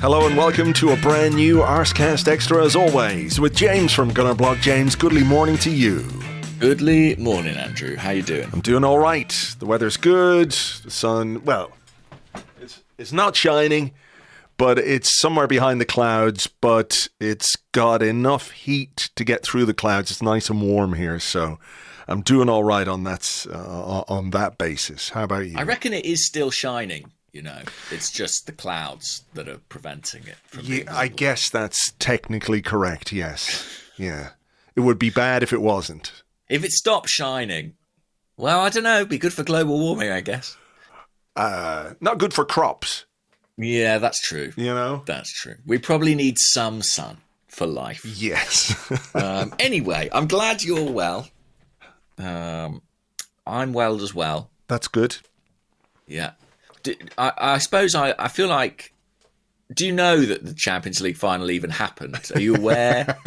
Hello and welcome to a brand new Arsecast Extra as always with James from Gunnerblog. James, goodly morning to you. Goodly morning, Andrew. How you doing? I'm doing all right. The weather's good. The sun, well, it's not shining, but it's somewhere behind the clouds, but it's got enough heat to get through the clouds. It's nice and warm here, so I'm doing all right on that basis. How about you? I reckon it is still shining. You know, it's just the clouds that are preventing it from being visible. I guess that's technically correct, yes. Yeah. It would be bad if it wasn't. If it stopped shining, well, I don't know, it'd be good for global warming, I guess. Not good for crops. Yeah, that's true. You know? That's true. We probably need some sun for life. Yes. Anyway, I'm glad you're well. I'm well as well. That's good. Yeah. I suppose I feel like, do you know that the Champions League final even happened? Are you aware?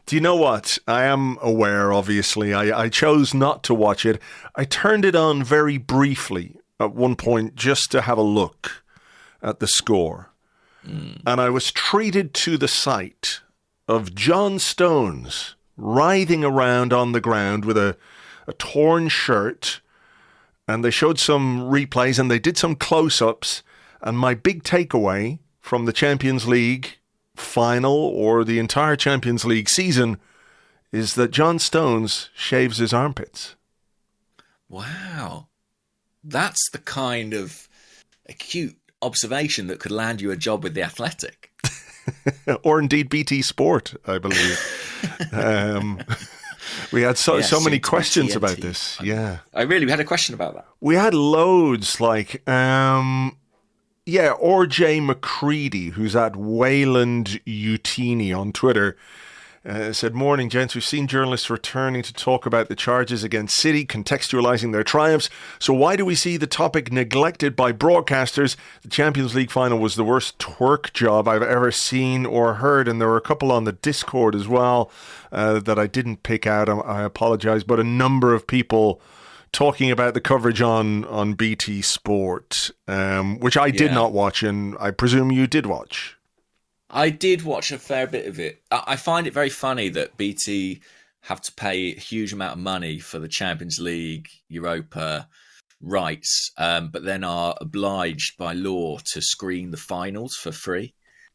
Do you know what? I am aware, obviously. I chose not to watch it. I turned it on very briefly at one point just to have a look at the score. And I was treated to the sight of John Stones writhing around on the ground with a torn shirt. And they showed some replays and they did some close-ups. And my big takeaway from the Champions League final or the entire Champions League season is that John Stones shaves his armpits. Wow. That's the kind of acute observation that could land you a job with The Athletic. Or indeed BT Sport, I believe. We had so many questions about this. Yeah. We had a question about that. We had loads like, RJ McCready, who's at Wayland Utini on Twitter, said, "Morning, gents. We've seen journalists returning to talk about the charges against City, contextualising their triumphs. So why do we see the topic neglected by broadcasters? The Champions League final was the worst twerk job I've ever seen or heard." And there were a couple on the Discord as well that I didn't pick out. I apologise. But a number of people talking about the coverage on BT Sport, which I did not watch, and I presume you did watch. I did watch a fair bit of it. I find it very funny that BT have to pay a huge amount of money for the Champions League, Europa rights, but then are obliged by law to screen the finals for free.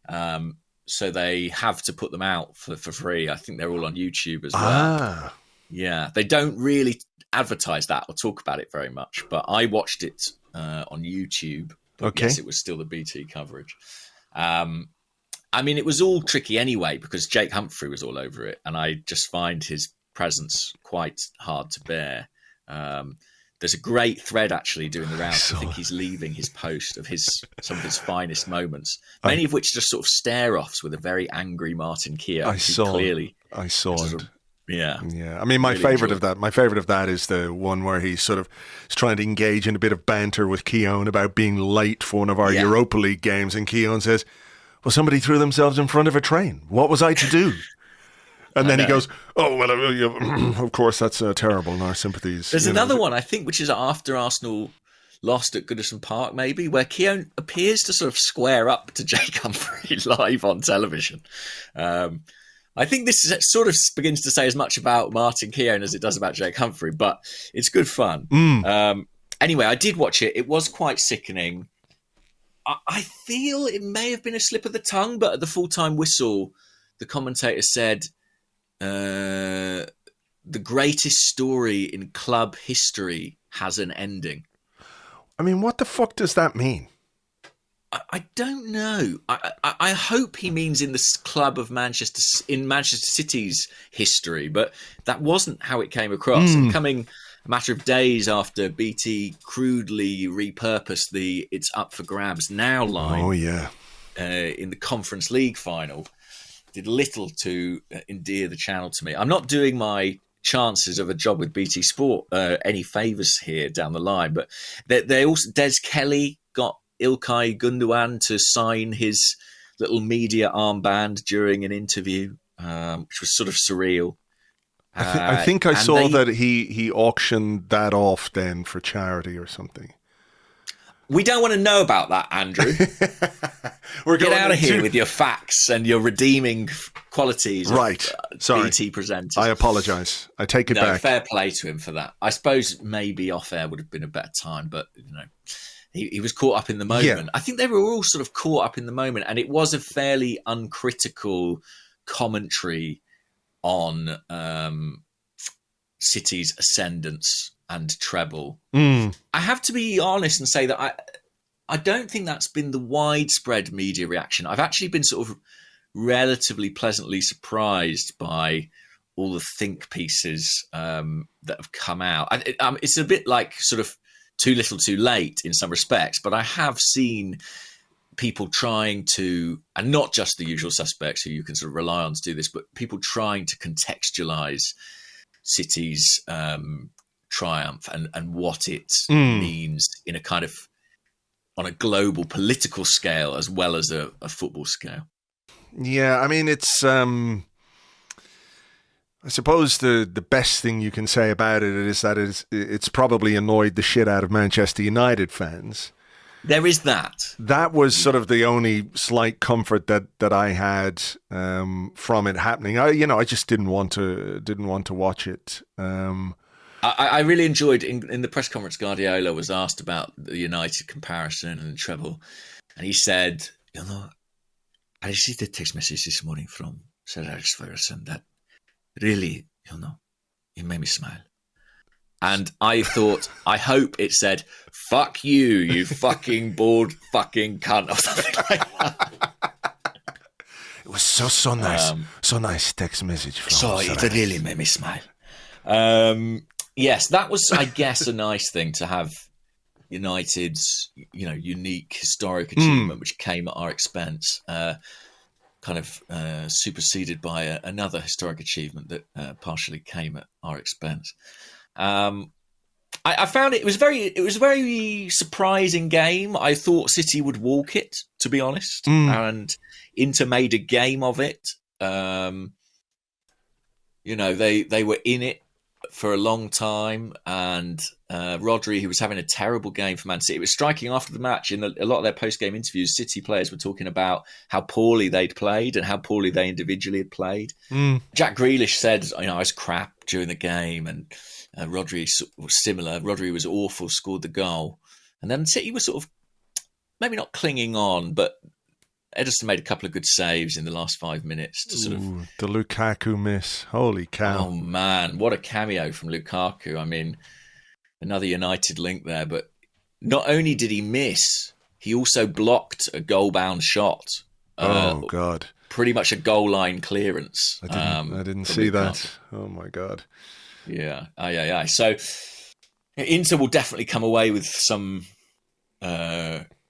So they have to put them out for free. I think they're all on YouTube as well. Yeah, they don't really advertise that or talk about it very much, but I watched it on YouTube. Okay. Yes, it was still the BT coverage. I mean, it was all tricky anyway because Jake Humphrey was all over it, and I just find his presence quite hard to bear. There's a great thread actually doing the rounds. I think he's leaving his post of some of his finest moments, many of which are just sort of stare-offs with a very angry Martin Keown. I saw it. Yeah. I mean, my favorite of that is the one where he's sort of trying to engage in a bit of banter with Keown about being late for one of our Europa League games, and Keown says, "Well, somebody threw themselves in front of a train. What was I to do?" And then he goes, "Oh, well, of course, that's terrible, and our sympathies." There's another one, I think, which is after Arsenal lost at Goodison Park, maybe, where Keown appears to sort of square up to Jake Humphrey live on television. I think this sort of begins to say as much about Martin Keown as it does about Jake Humphrey, but it's good fun. Anyway, I did watch it. It was quite sickening. I feel it may have been a slip of the tongue, but at the full-time whistle, the commentator said, the greatest story in club history has an ending. I mean, what the fuck does that mean? I don't know. I hope he means in the club of Manchester City's history, but that wasn't how it came across. Coming a matter of days after BT crudely repurposed the "It's up for grabs now" line. In the Conference League final, did little to endear the channel to me. I'm not doing my chances of a job with BT Sport any favours here down the line, but they also, Des Kelly got Ilkay Gundogan to sign his little media armband during an interview, which was sort of surreal. I think I saw that he auctioned that off then for charity or something. We don't want to know about that, Andrew. Get out of here with your facts and your redeeming qualities. Right. Sorry. BT presenters. I apologise. I take it back. Fair play to him for that. I suppose maybe off air would have been a better time, but he was caught up in the moment. Yeah. I think they were all sort of caught up in the moment, and it was a fairly uncritical commentary on City's ascendance and treble. I have to be honest and say that I don't think that's been the widespread media reaction. I've actually been sort of relatively pleasantly surprised by all the think pieces that have come out. It's a bit like sort of too little too late in some respects, but I have seen people trying to, and not just the usual suspects who you can sort of rely on to do this, but people trying to contextualize City's triumph and what it means in a kind of on a global political scale as well as a football scale. Yeah, I mean, it's I suppose the best thing you can say about it is that it's probably annoyed the shit out of Manchester United fans. There is that. That was sort of the only slight comfort that I had from it happening. I just didn't want to watch it. I really enjoyed in the press conference. Guardiola was asked about the United comparison and treble, and he said, I received a text message this morning from Sir Alex Ferguson that really, it made me smile. And I thought, I hope it said, "Fuck you, you fucking bald fucking cunt," or something like that. It was so nice, so nice text message. So it really made me smile. Yes, that was, I guess, a nice thing to have United's, unique historic achievement, which came at our expense, kind of superseded by another historic achievement that partially came at our expense. I found it was a very surprising game. I thought City would walk it, to be honest, and Inter made a game of it. They were in it for a long time, and Rodri, who was having a terrible game for Man City. It was striking after the match. In a lot of their post-game interviews, City players were talking about how poorly they'd played and how poorly they individually had played. Jack Grealish said, I was crap during the game, and Rodri was similar. Rodri was awful, scored the goal. And then City was sort of, maybe not clinging on, but Ederson made a couple of good saves in the last 5 minutes to sort of the Lukaku miss. Holy cow! Oh man, what a cameo from Lukaku! I mean, another United link there. But not only did he miss, he also blocked a goal-bound shot. Oh God! Pretty much a goal line clearance. I didn't see that. Oh my God! Yeah, So Inter will definitely come away with some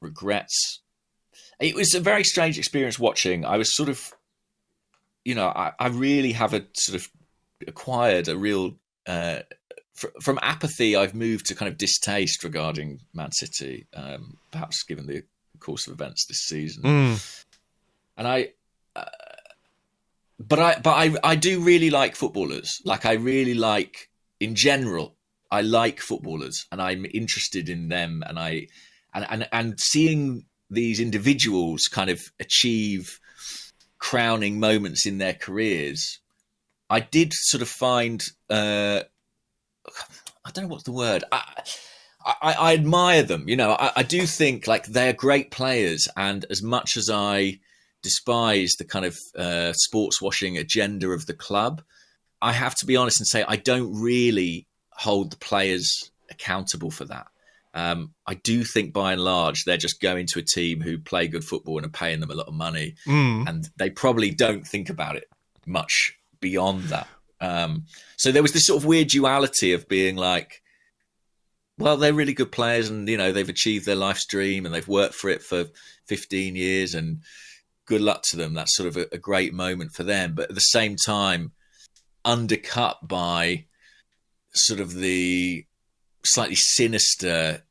regrets. It was a very strange experience watching. I was sort of, I really have a sort of acquired a real, from apathy, I've moved to kind of distaste regarding Man City, perhaps given the course of events this season. And I do really like footballers. Like, I really like, in general, I like footballers, and I'm interested in them, and seeing these individuals kind of achieve crowning moments in their careers. I did sort of find, I don't know what's the word. I admire them. I do think like they're great players, and as much as I despise the kind of sports washing agenda of the club, I have to be honest and say I don't really hold the players accountable for that. I do think by and large they're just going to a team who play good football and are paying them a lot of money, and they probably don't think about it much beyond that. So there was this sort of weird duality of being like, well, they're really good players, and they've achieved their life's dream and they've worked for it for 15 years, and good luck to them. That's sort of a great moment for them, but at the same time undercut by sort of the slightly sinister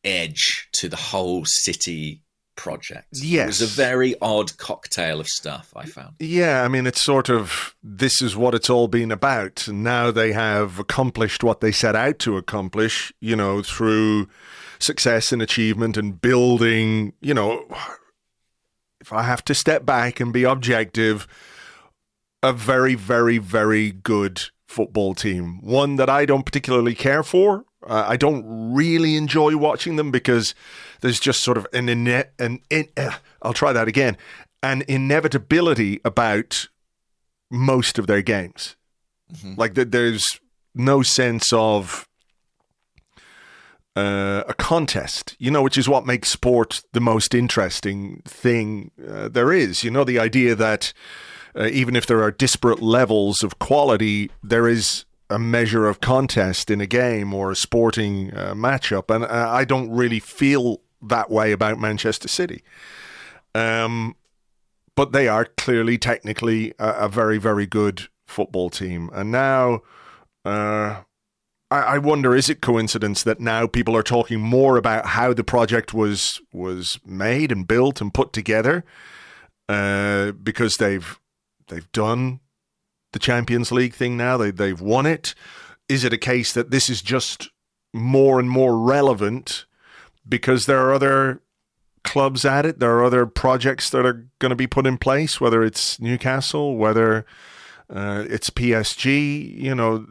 edge to the whole City project. Yes. It was a very odd cocktail of stuff, I found. Yeah, I mean, it's sort of, this is what it's all been about. And now they have accomplished what they set out to accomplish, through success and achievement and building, if I have to step back and be objective, a very, very, very good football team. One that I don't particularly care for. I don't really enjoy watching them because there's just sort of an inevitability about most of their games. Mm-hmm. Like there's no sense of a contest, which is what makes sport the most interesting thing there is. The idea that even if there are disparate levels of quality, there is a measure of contest in a game or a sporting matchup. And I don't really feel that way about Manchester City. But they are clearly, technically, a very, very good football team. And now I wonder, is it coincidence that now people are talking more about how the project was made and built and put together because they've done the Champions League thing now, they've won it? Is it a case that this is just more and more relevant because there are other clubs at it, there are other projects that are going to be put in place, whether it's Newcastle, whether it's PSG,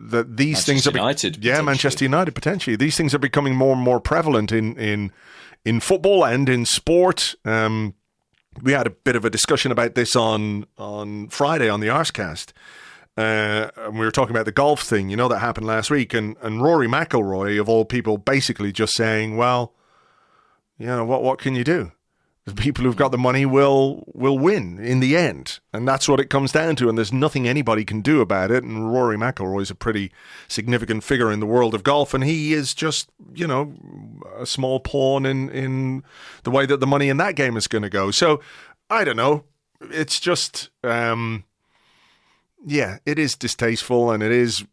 that these Manchester things are United, Manchester United potentially. These things are becoming more and more prevalent in football and in sport. We had a bit of a discussion about this on Friday on the Arsecast. And we were talking about the golf thing, that happened last week, and Rory McIlroy, of all people, basically just saying, well, what can you do? The people who've got the money will win in the end. And that's what it comes down to. And there's nothing anybody can do about it. And Rory McIlroy is a pretty significant figure in the world of golf. And he is just, a small pawn in the way that the money in that game is going to go. So, I don't know. It's just, it is distasteful and it is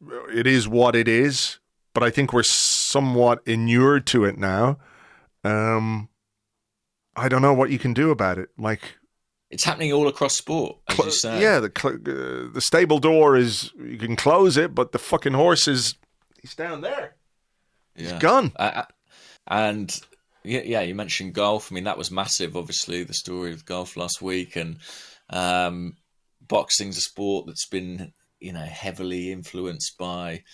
what it is. But I think we're somewhat inured to it now. I don't know what you can do about it. Like, it's happening all across sport, as you say. Yeah, the stable door is, you can close it, but the fucking horse he's down there. He's gone. And you mentioned golf. I mean, that was massive, obviously, the story of golf last week. And boxing's a sport that's been, heavily influenced by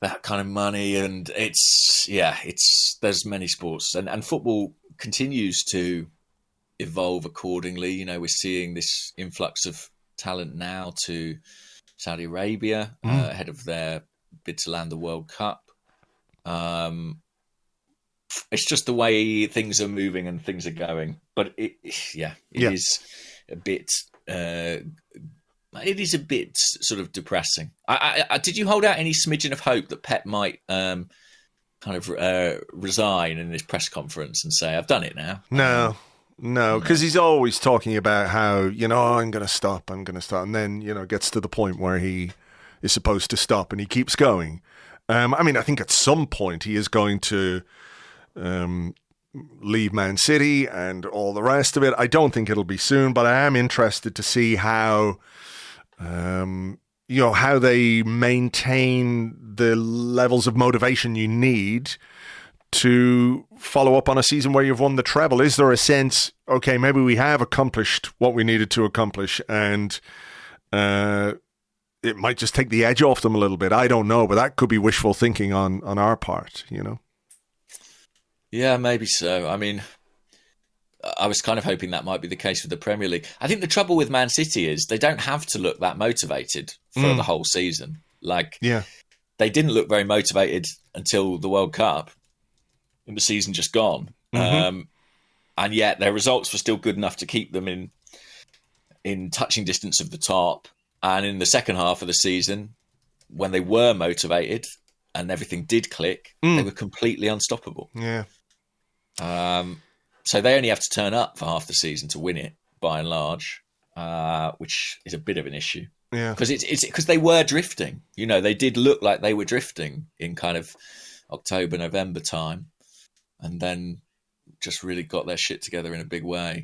that kind of money. And there's many sports. And football continues to evolve accordingly. We're seeing this influx of talent now to Saudi Arabia ahead of their bid to land the World Cup. It's just the way things are moving and things are going. But it is a bit. It is a bit sort of depressing. Did you hold out any smidgen of hope that Pep might resign in this press conference and say, I've done it now? No, because he's always talking about how, I'm going to stop. And then, gets to the point where he is supposed to stop and he keeps going. I think at some point he is going to leave Man City and all the rest of it. I don't think it'll be soon, but I am interested to see how how they maintain the levels of motivation you need to follow up on a season where you've won the treble. Is there a sense, okay, maybe we have accomplished what we needed to accomplish, and it might just take the edge off them a little bit? I don't know, but that could be wishful thinking on our part, Yeah, maybe so. I mean, I was kind of hoping that might be the case with the Premier League. I think the trouble with Man City is they don't have to look that motivated for the whole season. They didn't look very motivated until the World Cup, and the season just gone. Mm-hmm. And yet their results were still good enough to keep them in touching distance of the top. And in the second half of the season, when they were motivated and everything did click, they were completely unstoppable. Yeah. So they only have to turn up for half the season to win it, by and large, which is a bit of an issue. Yeah, because they were drifting. They did look like they were drifting in kind of October, November time, and then just really got their shit together in a big way.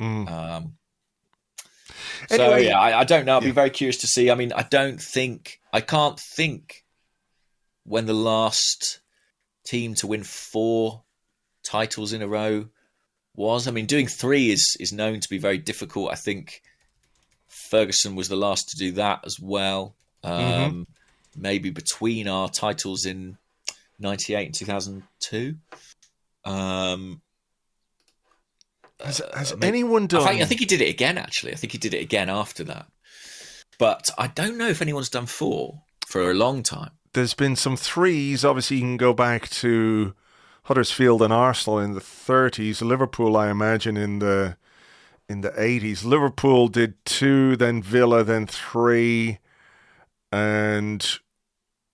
Anyway, I don't know. I'll be very curious to see. I mean, I can't think when the last team to win 4 titles in a row was. I mean, doing 3 is known to be very difficult. I think Ferguson was the last to do that as well. Maybe between our titles in 98 and 2002. Has anyone done... I think he did it again, actually. I think he did it again after that. But I don't know if anyone's done 4 for a long time. There's been some 3s. Obviously, you can go back to Huddersfield and Arsenal in the 30s. Liverpool, I imagine, in the 80s. Liverpool did 2, then Villa, then 3. And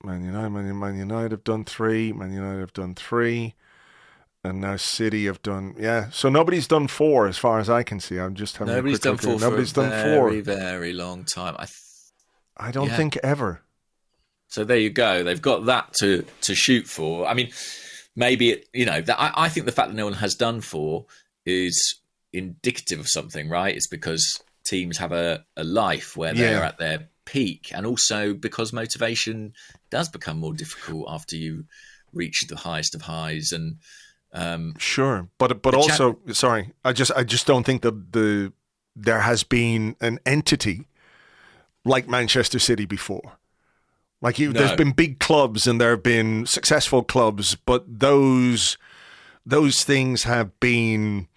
Man United have done 3. Man United have done 3. And now City have done, So nobody's done 4 as far as I can see. I'm just having Nobody's done 4 Nobody's for a done very, 4. very long time. I don't think ever. So there you go. They've got that to shoot for. I mean, maybe, I think the fact that no one has done 4 is indicative of something, right? It's because teams have a life where they're at their peak, and also because motivation does become more difficult after you reach the highest of highs. And sure, but also, sorry, I just don't think that there has been an entity like Manchester City before. Like there's been big clubs and there have been successful clubs, but those things have been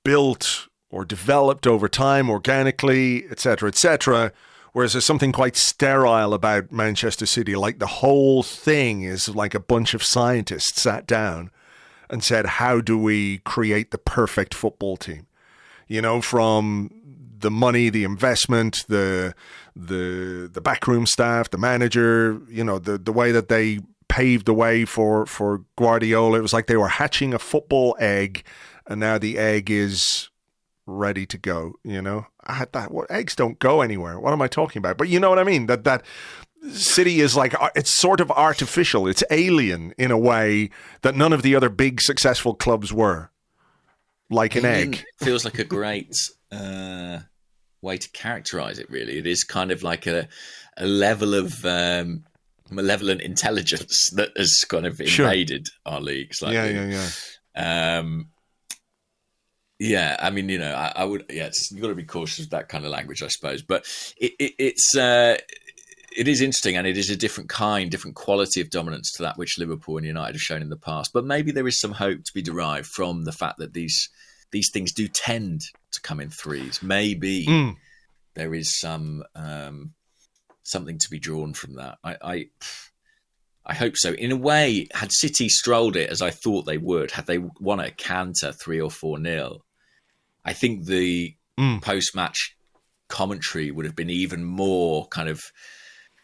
built or developed over time organically, etc., etc. Whereas there's something quite sterile about Manchester City. Like the whole thing is like a bunch of scientists sat down and said, how do we create the perfect football team? From the money, the investment, the backroom staff, the manager, the way that they paved the way for Guardiola. It was like they were hatching a football egg, and now the egg is ready to go. I had that. What, eggs don't go anywhere. What am I talking about? But you know what I mean? That City is like, it's sort of artificial. It's alien in a way that none of the other big successful clubs were. Like an egg. Feels like a great way to characterize it, really. It is kind of like a level of malevolent intelligence that has kind of invaded our leagues. Yeah, I mean, I would. You've got to be cautious of that kind of language, I suppose. But it is interesting, and it is a different quality of dominance to that which Liverpool and United have shown in the past. But maybe there is some hope to be derived from the fact that these things do tend to come in 3s. Maybe there is some something to be drawn from that. I hope so. In a way, had City strolled it as I thought they would, had they won a canter 3 or 4-0, I think the post-match commentary would have been even more kind of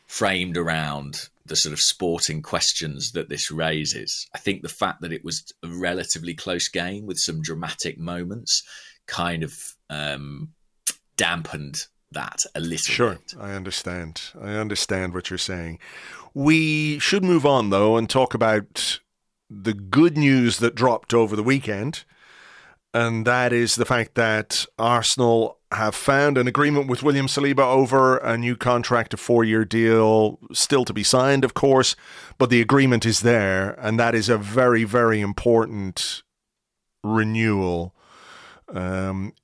framed around the sort of sporting questions that this raises. I think the fact that it was a relatively close game with some dramatic moments kind of dampened that a little bit. Sure, I understand what you're saying. We should move on, though, and talk about the good news that dropped over the weekend, and that is the fact that Arsenal have found an agreement with William Saliba over a new contract, a 4-year deal, still to be signed, of course, but the agreement is there, and that is a very, very important renewal.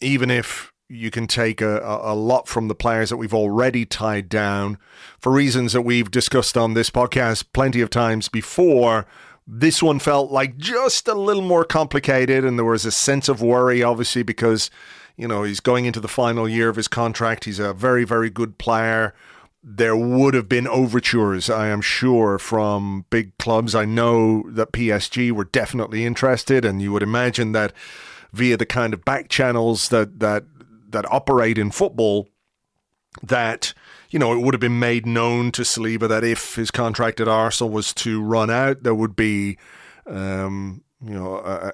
Even if you can take a lot from the players that we've already tied down for reasons that we've discussed on this podcast plenty of times before. This one felt like just a little more complicated, and there was a sense of worry, obviously, because, he's going into the final year of his contract. He's a very, very good player. There would have been overtures, I am sure, from big clubs. I know that PSG were definitely interested, and you would imagine that via the kind of back channels that operate in football, that, it would have been made known to Saliba that if his contract at Arsenal was to run out, there would be,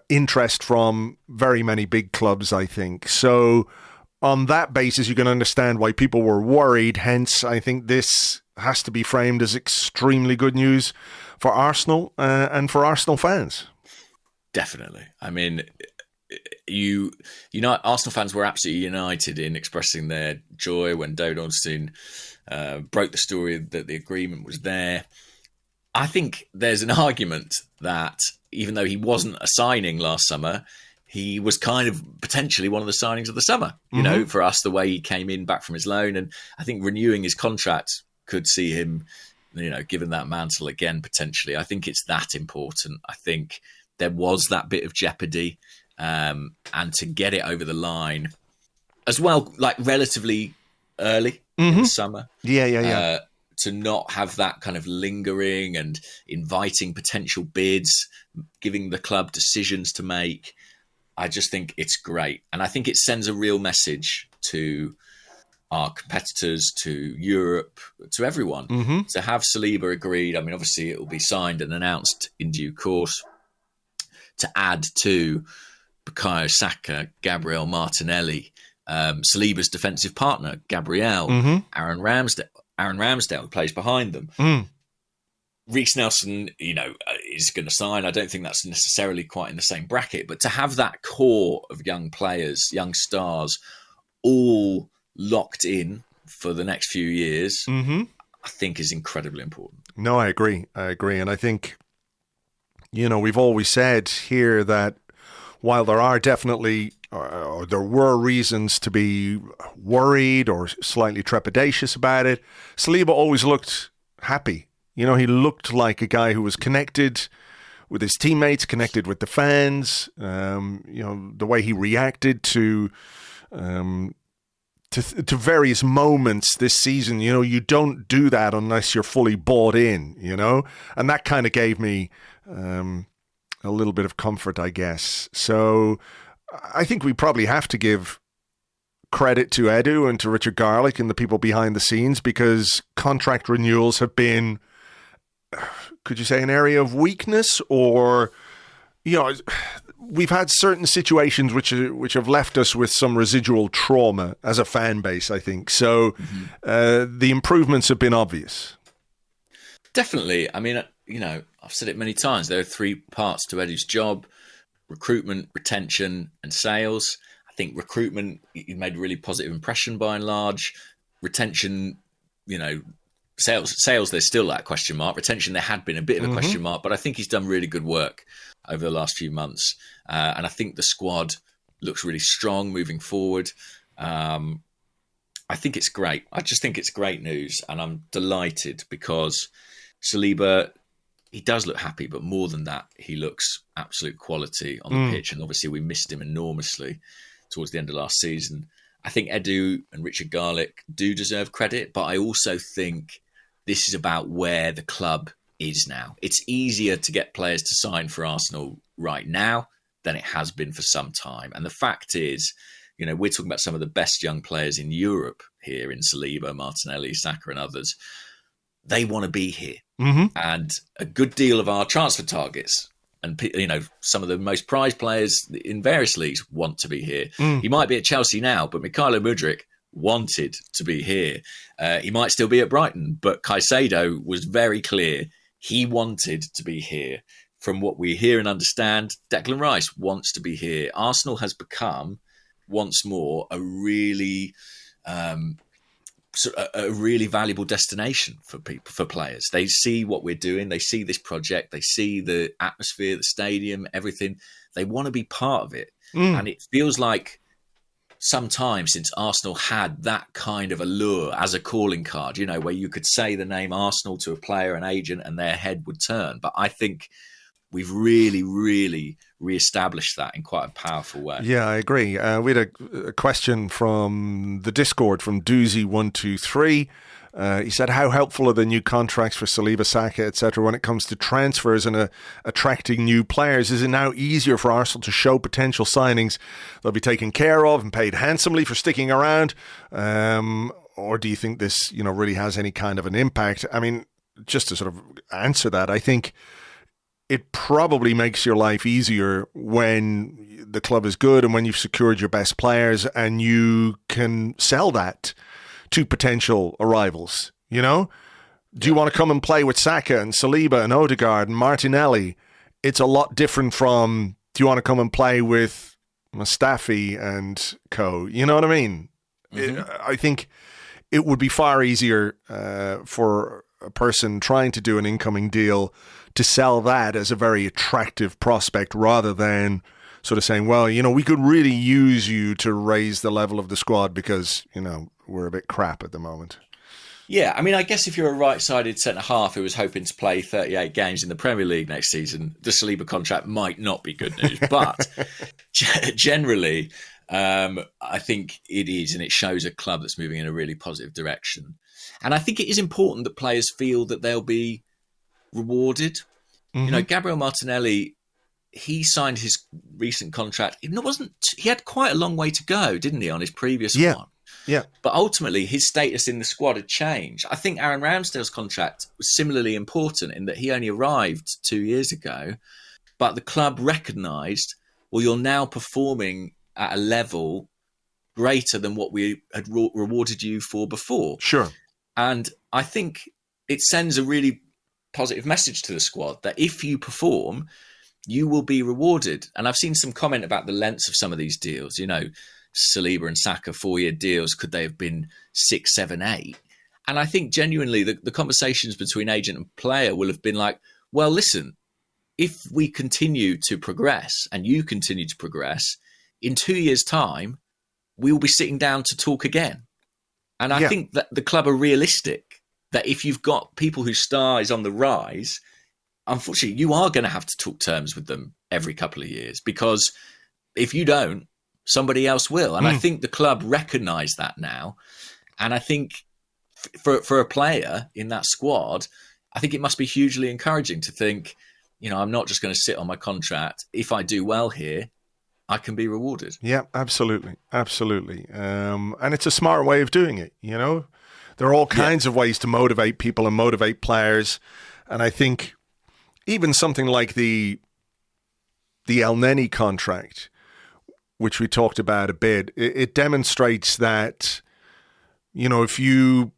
interest from very many big clubs, I think. So on that basis, you can understand why people were worried. Hence, I think this has to be framed as extremely good news for Arsenal and for Arsenal fans. Definitely. I mean, Arsenal fans were absolutely united in expressing their joy when David Ornstein broke the story that the agreement was there. I think there's an argument that even though he wasn't a signing last summer, he was kind of potentially one of the signings of the summer, you know, for us, the way he came in back from his loan. And I think renewing his contract could see him, you know, given that mantle again, potentially. I think it's that important. I think there was that bit of jeopardy, and to get it over the line as well, like relatively early in the summer. To not have that kind of lingering and inviting potential bids, giving the club decisions to make. I just think it's great. And I think it sends a real message to our competitors, to Europe, to everyone. To have Saliba agreed, I mean, obviously it will be signed and announced in due course, to add to Bukayo Saka, Gabriel Martinelli, Saliba's defensive partner, Gabriel, Aaron Ramsdale, who plays behind them. Reece Nelson, you know, is going to sign. I don't think that's necessarily quite in the same bracket, but to have that core of young players, young stars, all locked in for the next few years, I think is incredibly important. No, I agree. And I think, you know, we've always said here that while there are definitely, or there were reasons to be worried or slightly trepidatious about it, Saliba always looked happy. You know, he looked like a guy who was connected with his teammates, connected with the fans. You know, the way he reacted to various moments this season. You know, you don't do that unless you're fully bought in. You know, and that kind of gave me a little bit of comfort, I guess. So I think we probably have to give credit to Edu and to Richard Garlick and the people behind the scenes, because contract renewals have been, could you say, an area of weakness? Or, you know, we've had certain situations which have left us with some residual trauma as a fan base, I think. So the improvements have been obvious. Definitely. I mean, you know, I've said it many times. There are three parts to Edu's job: recruitment, retention, and sales. I think recruitment, he made a really positive impression by and large. Retention, you know, sales, there's still that question mark. Retention, there had been a bit of a question mark, but I think he's done really good work over the last few months. And I think the squad looks really strong moving forward. I think it's great. I just think it's great news. And I'm delighted because Saliba, he does look happy, but more than that, he looks absolute quality on the pitch. And obviously we missed him enormously towards the end of last season. I think Edu and Richard Garlick do deserve credit, but I also think this is about where the club is now. It's easier to get players to sign for Arsenal right now than it has been for some time. And the fact is, you know, we're talking about some of the best young players in Europe here in Saliba, Martinelli, Saka and others. They want to be here. And a good deal of our transfer targets and, you know, some of the most prized players in various leagues want to be here. He might be at Chelsea now, but Mykhailo Mudryk wanted to be here. He might still be at Brighton, but Caicedo was very clear he wanted to be here. From what we hear and understand, Declan Rice wants to be here. Arsenal has become, once more, a really valuable destination for people, for players. They see what we're doing. They see this project. They see the atmosphere, the stadium, everything. They want to be part of it. And it feels like some time since Arsenal had that kind of allure as a calling card, you know, where you could say the name Arsenal to a player, an agent, and their head would turn. But I think we've really, really re-established that in quite a powerful way. Yeah, I agree. We had a question from the Discord from Doozy123. He said, how helpful are the new contracts for Saliba, Saka, etc. when it comes to transfers and attracting new players? Is it now easier for Arsenal to show potential signings they'll be taken care of and paid handsomely for sticking around? Or do you think this, you know, really has any kind of an impact? I mean, just to sort of answer that, I think it probably makes your life easier when the club is good and when you've secured your best players and you can sell that to potential arrivals. You know, do you want to come and play with Saka and Saliba and Odegaard and Martinelli? It's a lot different from, do you want to come and play with Mustafi and co? You know what I mean? I think it would be far easier for a person trying to do an incoming deal to sell that as a very attractive prospect rather than sort of saying, well, we could really use you to raise the level of the squad because, we're a bit crap at the moment. Yeah, I mean, I guess if you're a right-sided centre-half who was hoping to play 38 games in the Premier League next season, the Saliba contract might not be good news. But generally, I think it is, and it shows a club that's moving in a really positive direction. And I think it is important that players feel that they'll be rewarded. Mm-hmm. Gabriel Martinelli, he signed his recent contract. He had quite a long way to go, didn't he, on his previous one? Yeah. But ultimately, his status in the squad had changed. I think Aaron Ramsdale's contract was similarly important in that he only arrived 2 years ago, but the club recognised, well, you're now performing at a level greater than what we had rewarded you for before. Sure. And I think it sends a really positive message to the squad that if you perform, you will be rewarded. And I've seen some comment about the lengths of some of these deals. Saliba and Saka 4-year deals, could they have been 6, 7, 8? And I think genuinely the conversations between agent and player will have been like, well, listen, if we continue to progress and you continue to progress, in 2 years' time, we will be sitting down to talk again. And I think that the club are realistic, that if you've got people whose star is on the rise, unfortunately, you are going to have to talk terms with them every couple of years, because if you don't, somebody else will. And I think the club recognise that now. And I think for a player in that squad, I think it must be hugely encouraging to think, I'm not just going to sit on my contract. If I do well here, I can be rewarded. Yeah, absolutely. Absolutely. And it's a smart way of doing it, There are all kinds of ways to motivate people and motivate players. And I think even something like the El Neni contract, which we talked about a bit, it demonstrates that, if you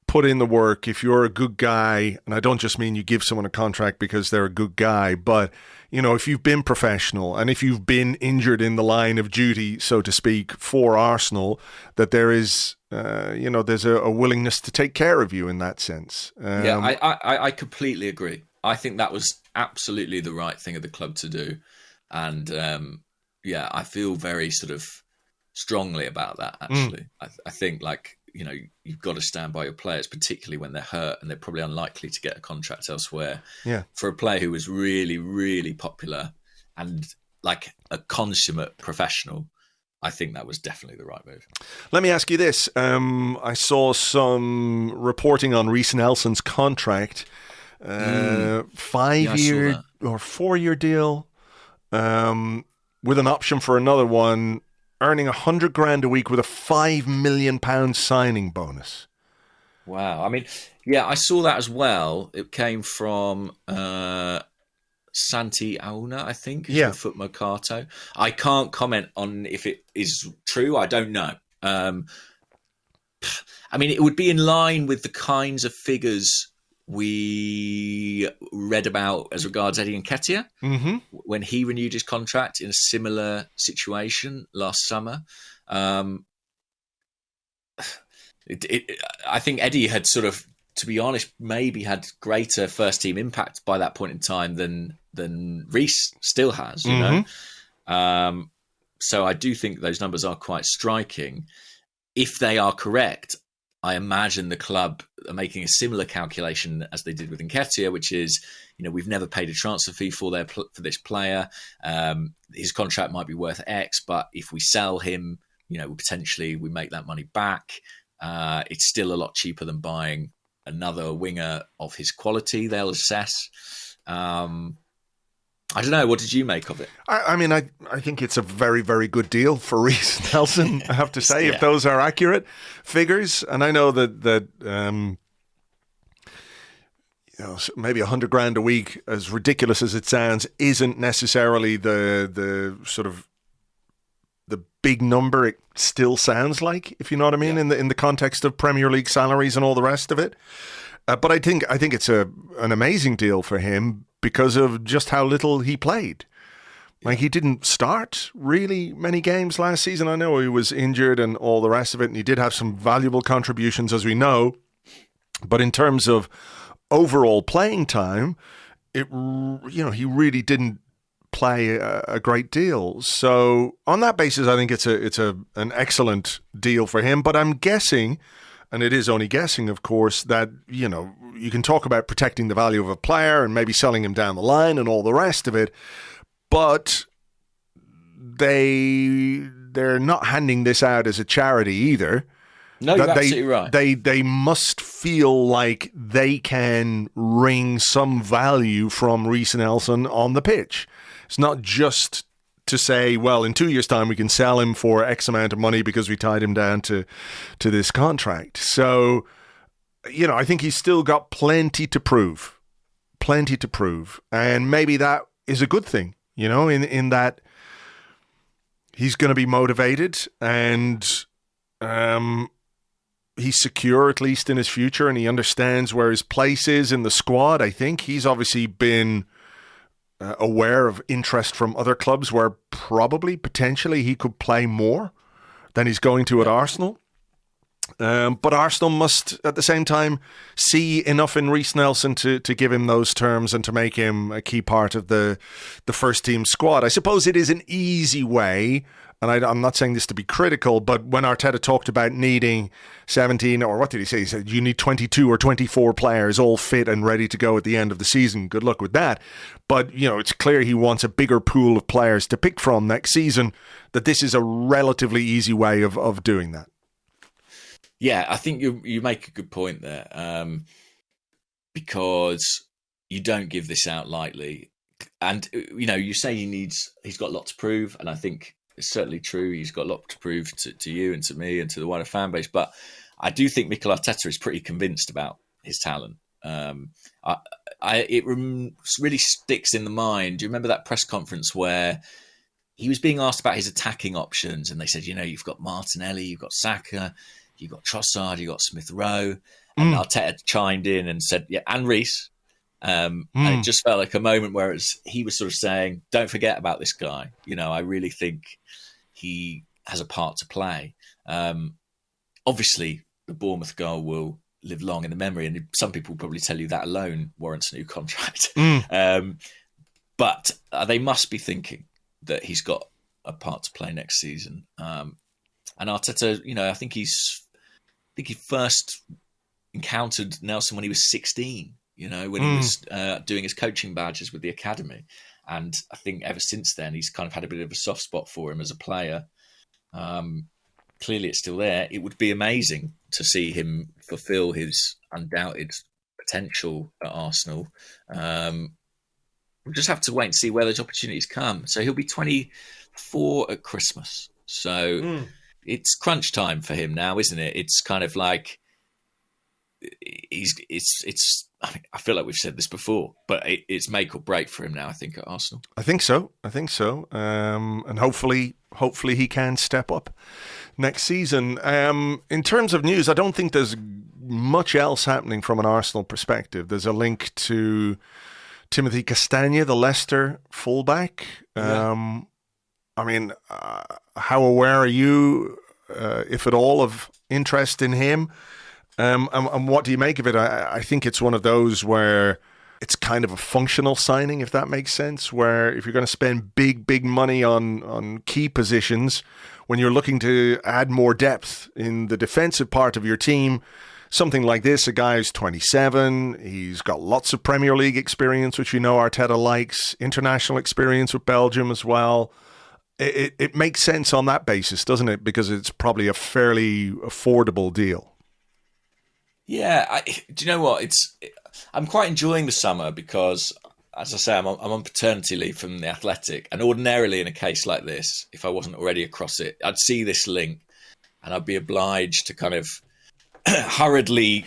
put in the work, if you're a good guy, and I don't just mean you give someone a contract because they're a good guy, but, if you've been professional and if you've been injured in the line of duty, so to speak, for Arsenal, that there is, there's a willingness to take care of you in that sense. I completely agree. I think that was absolutely the right thing of the club to do. And, I feel very sort of strongly about that, actually. I think, you've got to stand by your players, particularly when they're hurt and they're probably unlikely to get a contract elsewhere. Yeah. For a player who was really, really popular and like a consummate professional, I think that was definitely the right move. Let me ask you this. I saw some reporting on Reece Nelson's contract. 5-year or 4-year deal. With an option for another one, earning $100,000 a week with a £5 million signing bonus. Wow. I mean, I saw that as well. It came from Santi Auna, I think, from Foot Mercato. I can't comment on if it is true. I don't know. I mean, it would be in line with the kinds of figures we read about as regards Eddie Nketiah when he renewed his contract in a similar situation last summer. I think Eddie had sort of, to be honest, maybe had greater first team impact by that point in time than Reece still has, you know. So I do think those numbers are quite striking. If they are correct, I imagine the club are making a similar calculation as they did with Nketiah, which is, we've never paid a transfer fee for this player. His contract might be worth X, but if we sell him, potentially we make that money back. It's still a lot cheaper than buying another winger of his quality, they'll assess. I don't know. What did you make of it? I mean, I think it's a very, very good deal for Reece Nelson, I have to say, if those are accurate figures. And I know that maybe $100,000 a week, as ridiculous as it sounds, isn't necessarily the sort of the big number it still sounds like, if you know what I mean, in the context of Premier League salaries and all the rest of it. But I think it's an amazing deal for him, because of just how little he played. Like, he didn't start really many games last season. I know he was injured and all the rest of it, and he did have some valuable contributions, as we know. But in terms of overall playing time, he really didn't play a great deal. So on that basis, I think it's an excellent deal for him. But I'm guessing, and it is only guessing, of course, that, you can talk about protecting the value of a player and maybe selling him down the line and all the rest of it, but they're not handing this out as a charity either. No, you're absolutely right. They must feel like they can wring some value from Reiss Nelson on the pitch. It's not just to say, well, in 2 years' time we can sell him for X amount of money because we tied him down to this contract. So, I think he's still got plenty to prove. And maybe that is a good thing, in that he's going to be motivated and he's secure, at least in his future, and he understands where his place is in the squad. I think he's obviously been aware of interest from other clubs where potentially he could play more than he's going to at Arsenal. But Arsenal must, at the same time, see enough in Reiss Nelson to give him those terms and to make him a key part of the first team squad. I suppose it is an easy way, and I'm not saying this to be critical, but when Arteta talked about needing 17, or what did he say? He said, you need 22 or 24 players all fit and ready to go at the end of the season. Good luck with that. But, it's clear he wants a bigger pool of players to pick from next season, that this is a relatively easy way of doing that. Yeah, I think you make a good point there, because you don't give this out lightly. And, you say he's got a lot to prove, and I think it's certainly true. He's got a lot to prove to you and to me and to the wider fan base. But I do think Mikel Arteta is pretty convinced about his talent. It really sticks in the mind. Do you remember that press conference where he was being asked about his attacking options, and they said, you've got Martinelli, you've got Saka, you've got Trossard, you've got Smith Rowe, and Arteta chimed in and said, yeah, and Reiss. And it just felt like a moment where he was sort of saying, don't forget about this guy. I really think he has a part to play. Obviously, the Bournemouth goal will live long in the memory, and some people will probably tell you that alone warrants a new contract. But they must be thinking that he's got a part to play next season. And Arteta, I think he first encountered Nelson when he was 16. When he was doing his coaching badges with the academy. And I think ever since then, he's kind of had a bit of a soft spot for him as a player. Clearly, it's still there. It would be amazing to see him fulfill his undoubted potential at Arsenal. We'll just have to wait and see where those opportunities come. So he'll be 24 at Christmas. So it's crunch time for him now, isn't it? It's kind of like I feel like we've said this before, but it's make or break for him now, I think, at Arsenal. I think so. And hopefully he can step up next season. In terms of news, I don't think there's much else happening from an Arsenal perspective. There's a link to Timothy Castagne, the Leicester fullback. Yeah. How aware are you, if at all, of interest in him? And what do you make of it? I think it's one of those where it's kind of a functional signing, if that makes sense, where if you're going to spend big money on key positions, when you're looking to add more depth in the defensive part of your team, something like this, a guy who's 27, he's got lots of Premier League experience, which Arteta likes, international experience with Belgium as well. It makes sense on that basis, doesn't it? Because it's probably a fairly affordable deal. Yeah, do you know what? I'm quite enjoying the summer because, as I say, I'm on paternity leave from the Athletic, and ordinarily in a case like this, if I wasn't already across it, I'd see this link and I'd be obliged to kind of hurriedly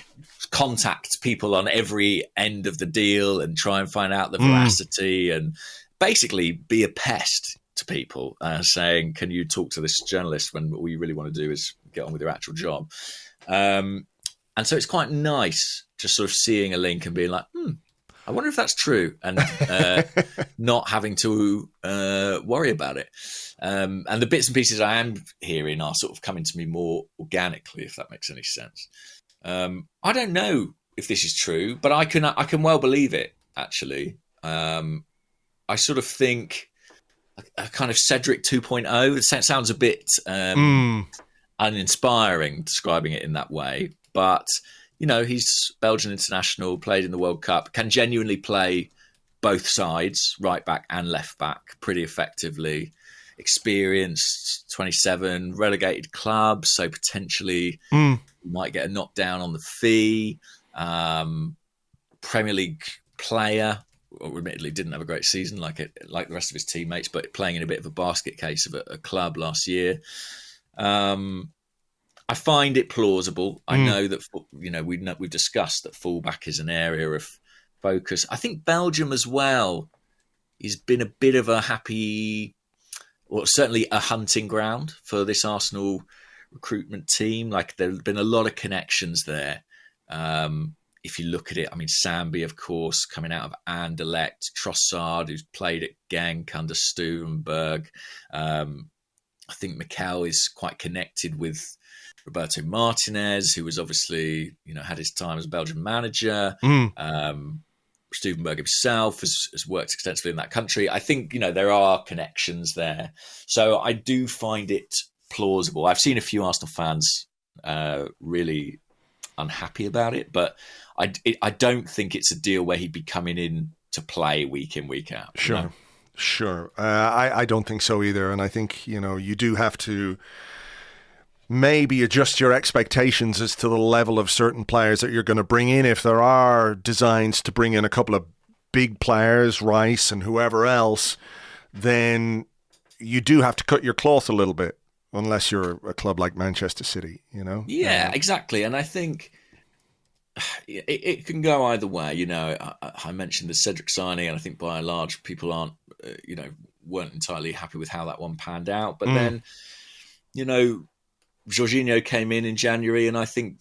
contact people on every end of the deal and try and find out the veracity and basically be a pest to people, saying, can you talk to this journalist when all you really want to do is get on with your actual job? And so it's quite nice just sort of seeing a link and being like, I wonder if that's true, and not having to worry about it. And the bits and pieces I am hearing are sort of coming to me more organically, if that makes any sense. I don't know if this is true, but I can well believe it. Actually, I sort of think a kind of Cedric 2.0. It sounds a bit uninspiring describing it in that way, but he's Belgian international, played in the World Cup, can genuinely play both sides, right back and left back, pretty effectively. Experienced, 27, relegated club, so potentially might get a knockdown on the fee. Premier League player, admittedly didn't have a great season like the rest of his teammates, but playing in a bit of a basket case of a club last year. I find it plausible. I know that we've discussed that fullback is an area of focus. I think Belgium as well has been a bit of a certainly a hunting ground for this Arsenal recruitment team. Like there have been a lot of connections there. If you look at it, I mean, Sambi, of course, coming out of Anderlecht, Trossard, who's played at Genk under Sturenberg. I think Mikel is quite connected with Roberto Martinez, who was obviously, had his time as Belgian manager. Stuvenberg himself has worked extensively in that country. I think, there are connections there. So I do find it plausible. I've seen a few Arsenal fans really unhappy about it, but I don't think it's a deal where he'd be coming in to play week in, week out. Sure. I don't think so either. And I think, you do have to maybe adjust your expectations as to the level of certain players that you're going to bring in. If there are designs to bring in a couple of big players, Rice and whoever else, then you do have to cut your cloth a little bit, unless you're a club like Manchester City, Yeah, exactly. And I think it can go either way. I mentioned the Cedric signing, and I think by and large people weren't entirely happy with how that one panned out. But then, Jorginho came in January, and I think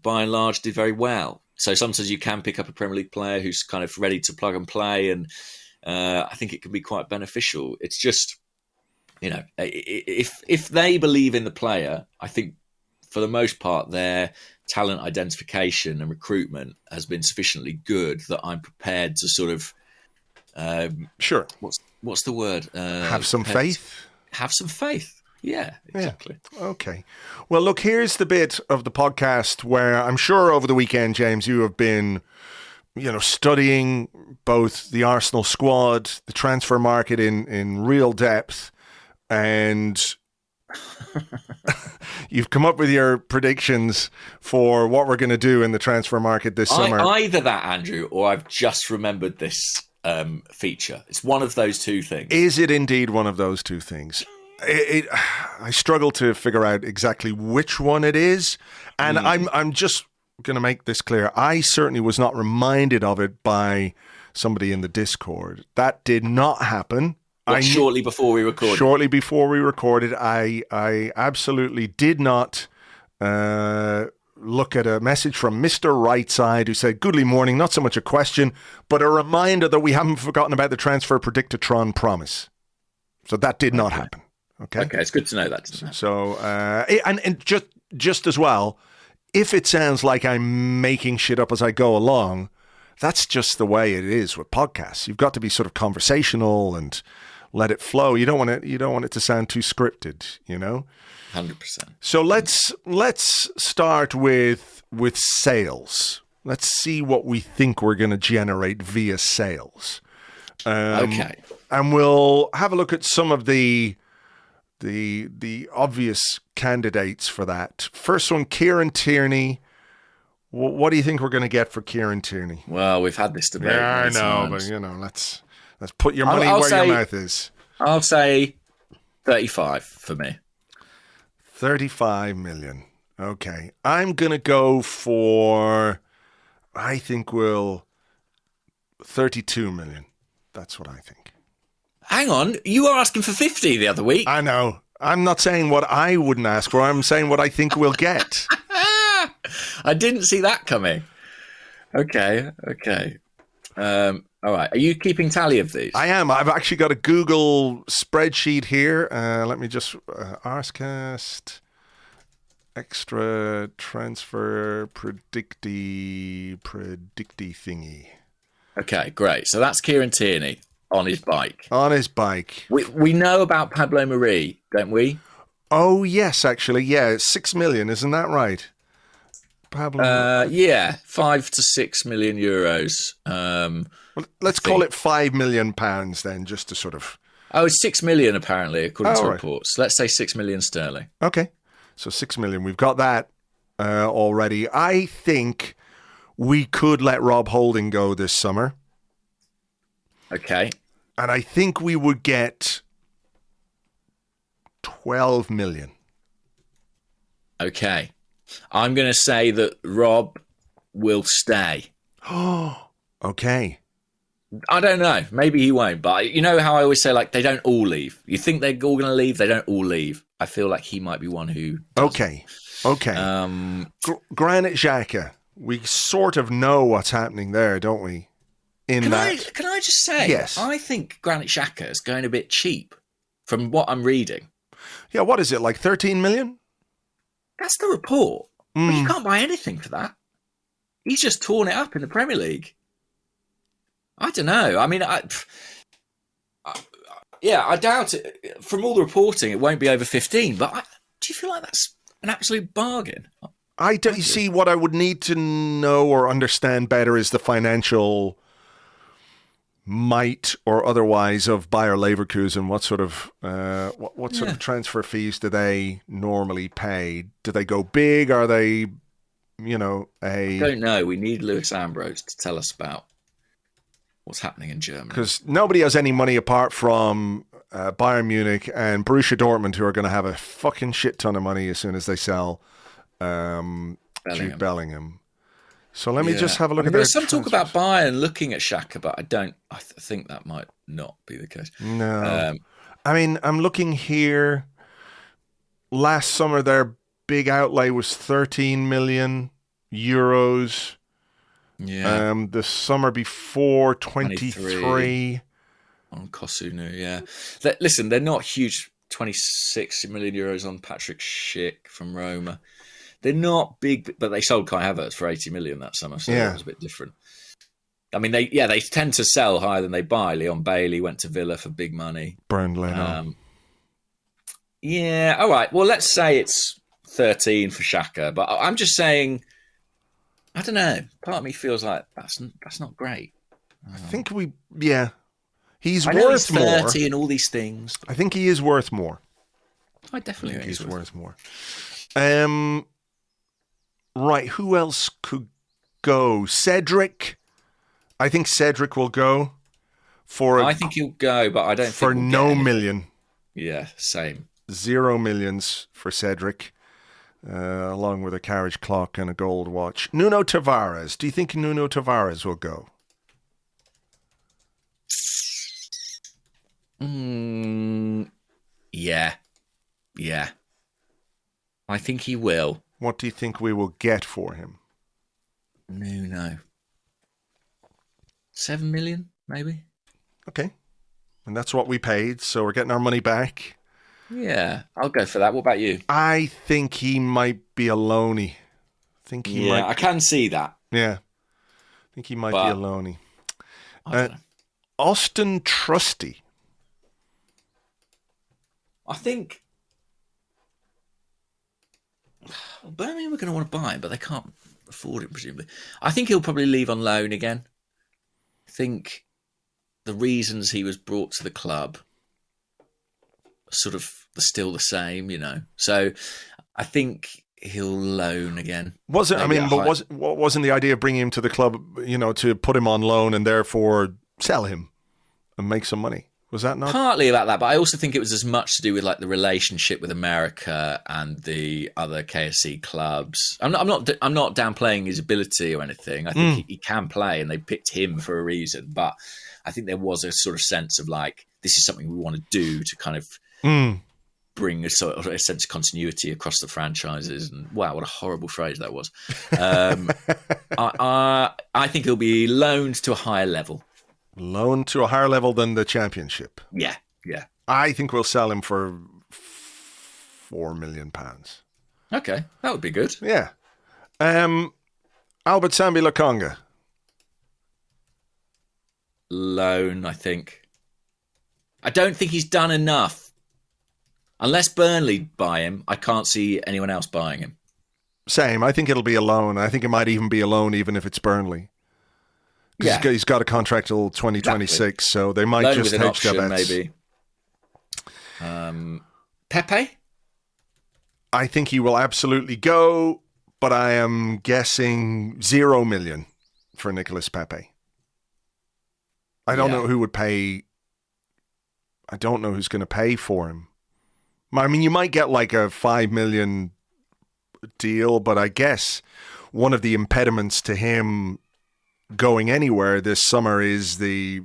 by and large did very well. So sometimes you can pick up a Premier League player who's kind of ready to plug and play, and I think it can be quite beneficial. It's just, if they believe in the player, I think for the most part their talent identification and recruitment has been sufficiently good that I'm prepared to sort of sure. What's the word? Have some faith. Have some faith. Yeah, exactly. Yeah. Okay. Well, look, here's the bit of the podcast where I'm sure over the weekend, James, you have been, studying both the Arsenal squad, the transfer market in real depth, and you've come up with your predictions for what we're going to do in the transfer market this summer. Either that, Andrew, or I've just remembered this feature. It's one of those two things. Is it indeed one of those two things? I struggle to figure out exactly which one it is, and I'm just going to make this clear. I certainly was not reminded of it by somebody in the Discord. That did not happen. Shortly before we recorded. Shortly before we recorded, I absolutely did not look at a message from Mr. Rightside who said, "Goodly morning, not so much a question, but a reminder that we haven't forgotten about the transfer Predictatron promise." So that did not happen. Okay, it's good to know that. So, and just as well, if it sounds like I'm making shit up as I go along, that's just the way it is with podcasts. You've got to be sort of conversational and let it flow. You don't want it to sound too scripted, 100%. So let's start with sales. Let's see what we think we're going to generate via sales. Okay. And we'll have a look at some of the obvious candidates for that. First one, Kieran Tierney. What do you think we're going to get for Kieran Tierney? Well, we've had this debate. Yeah, I know, but let's put your money where your mouth is. I'll say 35 for me. 35 million. Okay. I'm going to go for, I think 32 million. That's what I think. Hang on, you were asking for 50 the other week. I know. I'm not saying what I wouldn't ask for. I'm saying what I think we'll get. I didn't see that coming. Okay. All right. Are you keeping tally of these? I am. I've actually got a Google spreadsheet here. Let me just Arsecast. extra transfer predicty thingy. Okay, great. So that's Kieran Tierney on his bike. On his bike. We know about Pablo Mari, don't we? Oh, yes, actually. Yeah, it's 6 million, isn't that right? Pablo. Yeah, 5 to 6 million euros. Well, let's call it £5 million then, just to sort of... Oh, it's 6 million apparently, according to reports. Let's say 6 million sterling. Okay, so 6 million. We've got that already. I think we could let Rob Holding go this summer. Okay. And I think we would get 12 million. Okay. I'm going to say that Rob will stay. Oh, okay. I don't know. Maybe he won't. But you know how I always say, like, they don't all leave. You think they're all going to leave? They don't all leave. I feel like he might be one who doesn't. Okay. Granit Xhaka. We sort of know what's happening there, don't we? Can I just say, yes. I think Granit Xhaka is going a bit cheap from what I'm reading. Yeah, what is it, like 13 million? That's the report. But you can't buy anything for that. He's just torn it up in the Premier League. I don't know. I mean, I doubt it. From all the reporting, it won't be over 15. But do you feel like that's an absolute bargain? I don't see what I would need to know or understand better is the financial might or otherwise of Bayer Leverkusen. What sort of what sort of transfer fees do they normally pay? Do they go big? Are they, I don't know. We need Lewis Ambrose to tell us about what's happening in Germany. Because nobody has any money apart from Bayern Munich and Borussia Dortmund, who are going to have a fucking shit ton of money as soon as they sell Jude Bellingham. So let me just have a look at there's some talk about Bayern looking at Xhaka, but I think that might not be the case. No. I mean, I'm looking here. Last summer, their big outlay was 13 million euros. Yeah. The summer before, 23. On Kosunu, yeah. Listen, they're not huge. 26 million euros on Patrick Schick from Roma. They're not big, but they sold Kai Havertz for 80 million that summer, so it was a bit different. I mean, they tend to sell higher than they buy. Leon Bailey went to Villa for big money. Bernd Leno. Yeah, all right. Well, let's say it's 13 for Xhaka, but I'm just saying, I don't know. Part of me feels like that's not great. I think he's I know worth he's 30 more. and all these things. I think he is worth more. I definitely think he's worth more. Right, who else could go? Cedric. I think Cedric will go I think he'll go, but I don't think for no million. Yeah, same. 0 millions for Cedric, along with a carriage clock and a gold watch. Nuno Tavares. Do you think Nuno Tavares will go? Yeah. I think he will. What do you think we will get for him? No. 7 million, maybe? Okay. And that's what we paid, so we're getting our money back. Yeah, I'll go for that. What about you? I think he might be a loanee. I can see that. Yeah. I think he might be a loanee. I don't know. Austin Trusty. I think Birmingham are going to want to buy him, but they can't afford it, presumably. I think he'll probably leave on loan again. I think the reasons he was brought to the club are sort of still the same, So I think he'll loan again. Wasn't the idea of bringing him to the club, to put him on loan and therefore sell him and make some money? Was that not partly about that? But I also think it was as much to do with like the relationship with America and the other KSC clubs. I'm not downplaying his ability or anything. I think he can play, and they picked him for a reason. But I think there was a sort of sense of like, this is something we want to do to kind of bring a sort of a sense of continuity across the franchises. And wow, what a horrible phrase that was. I think he'll be loaned to a higher level. Loaned to a higher level than the Championship? Yeah. I think we'll sell him for £4 million. Okay, that would be good. Yeah. Albert Sambi Lokonga. Loan, I think. I don't think he's done enough. Unless Burnley buy him, I can't see anyone else buying him. Same. I think it'll be a loan. I think it might even be a loan, even if it's Burnley. Yeah. He's got a contract till 2026, so they might loan just with an hedge their option, bets. maybe. Pepe? I think he will absolutely go, but I am guessing 0 million for Nicolas Pepe. I don't know who would pay. I don't know who's going to pay for him. I mean, you might get like a 5 million deal, but I guess one of the impediments to him going anywhere this summer is the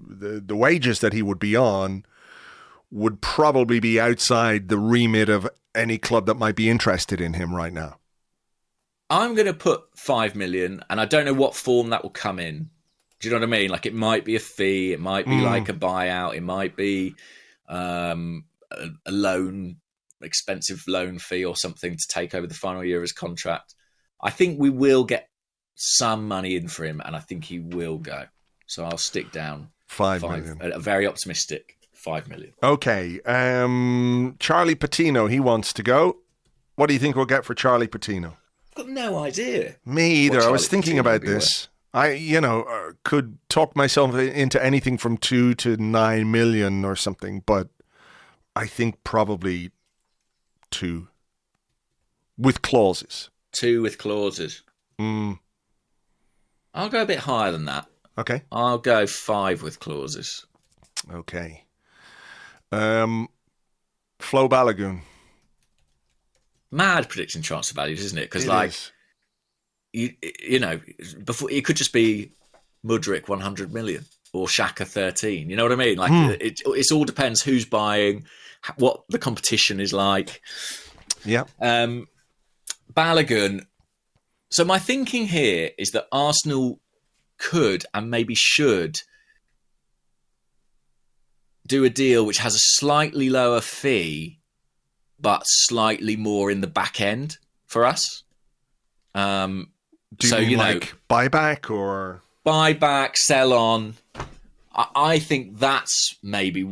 wages that he would be on would probably be outside the remit of any club that might be interested in him right now. I'm going to put 5 million, and I don't know what form that will come in. Do you know what I mean? Like, it might be a fee, it might be like a buyout, it might be a loan, expensive loan fee or something to take over the final year of his contract. I think we will get some money in for him, and I think he will go. So I'll stick down 5 million. A very optimistic 5 million. Okay. Charlie Patino, he wants to go. What do you think we'll get for Charlie Patino? I've got no idea. Me either. I was thinking about this. I, could talk myself into anything from 2 to 9 million or something, but I think probably 2 with clauses. 2 with clauses. I'll go a bit higher than that. Okay. I'll go 5 with clauses. Okay. Flo Balogun. Mad predicting transfer values, isn't it? Because is. you know, before it could just be Mudryk 100 million or Xhaka 13. You know what I mean? Like it all depends who's buying, what the competition is like. Yeah. Balogun. So my thinking here is that Arsenal could and maybe should do a deal which has a slightly lower fee, but slightly more in the back end for us. Do you mean like buyback or buyback, sell on? I think that's maybe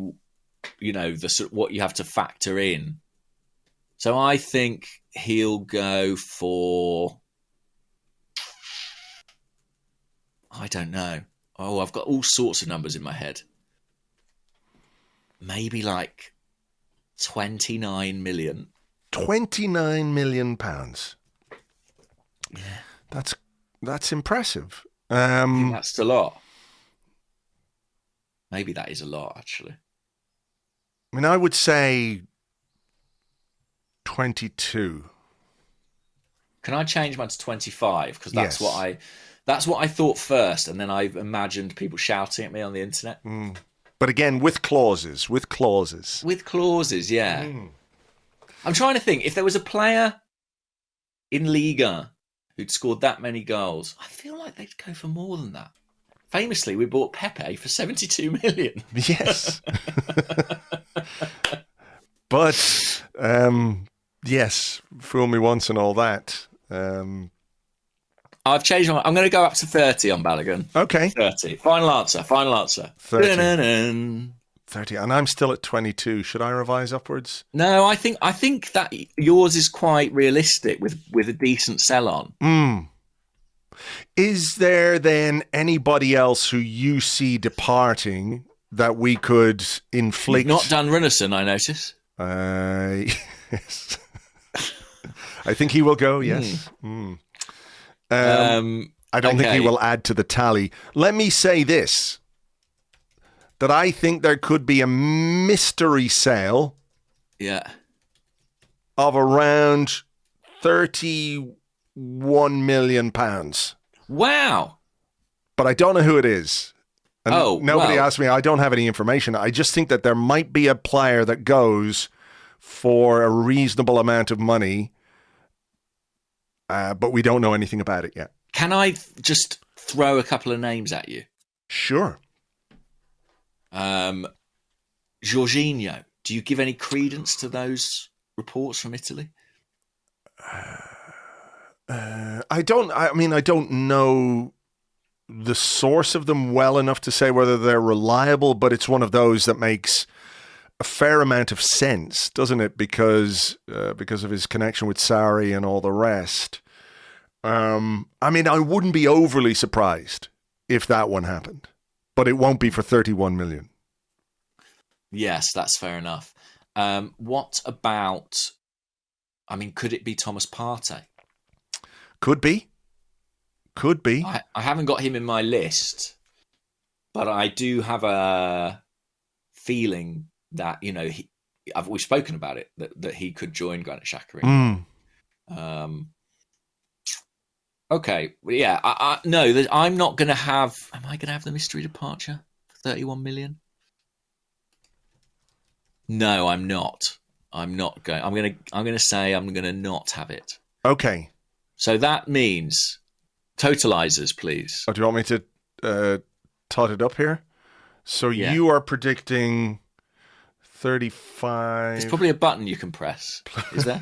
the sort of what you have to factor in. So I think he'll go for. I don't know. Oh, I've got all sorts of numbers in my head. Maybe like 29 million. 29 million pounds. Yeah. That's impressive. I think that's a lot. Maybe that is a lot, actually. I mean, I would say 22. Can I change mine to 25? Because that's Yes. that's what I thought first, and then I imagined people shouting at me on the internet. But again, with clauses. With clauses, yeah. I'm trying to think. If there was a player in Liga who'd scored that many goals, I feel like they'd go for more than that. Famously, we bought Pepe for 72 million. Yes. But, yes, fool me once and all that. I've changed my. I'm going to go up to 30 on Balogun. Okay. 30. Final answer. 30. Dun-dun-dun. 30. And I'm still at 22. Should I revise upwards? No, I think that yours is quite realistic with a decent sell on. Is there then anybody else who you see departing that we could inflict? You've not done Runnison, I notice. Yes. I think he will go, yes. I don't think he will add to the tally. Let me say this, that I think there could be a mystery sale of around £31 million. Wow. But I don't know who it is. And nobody well. asked me. I don't have any information. I just think that there might be a player that goes for a reasonable amount of money, but we don't know anything about it yet. Can I just throw a couple of names at you? Sure. Jorginho. Do you give any credence to those reports from Italy? I don't know the source of them well enough to say whether they're reliable, but it's one of those that makes a fair amount of sense, doesn't it? Because of his connection with Sarri and all the rest. I wouldn't be overly surprised if that one happened, but it won't be for 31 million. Yes, that's fair enough. What about, could it be Thomas Partey? Could be. I haven't got him in my list, but I do have a feeling that, we've spoken about it, that he could join Granit Xhaka. Okay, yeah, I'm not going to have. Am I going to have the mystery departure for 31 million? No, I'm not. I'm not going. I'm going to say I'm going to not have it. Okay. So that means totalizers, please. Oh, do you want me to tot it up here? So you are predicting 35. There's probably a button you can press. Is there?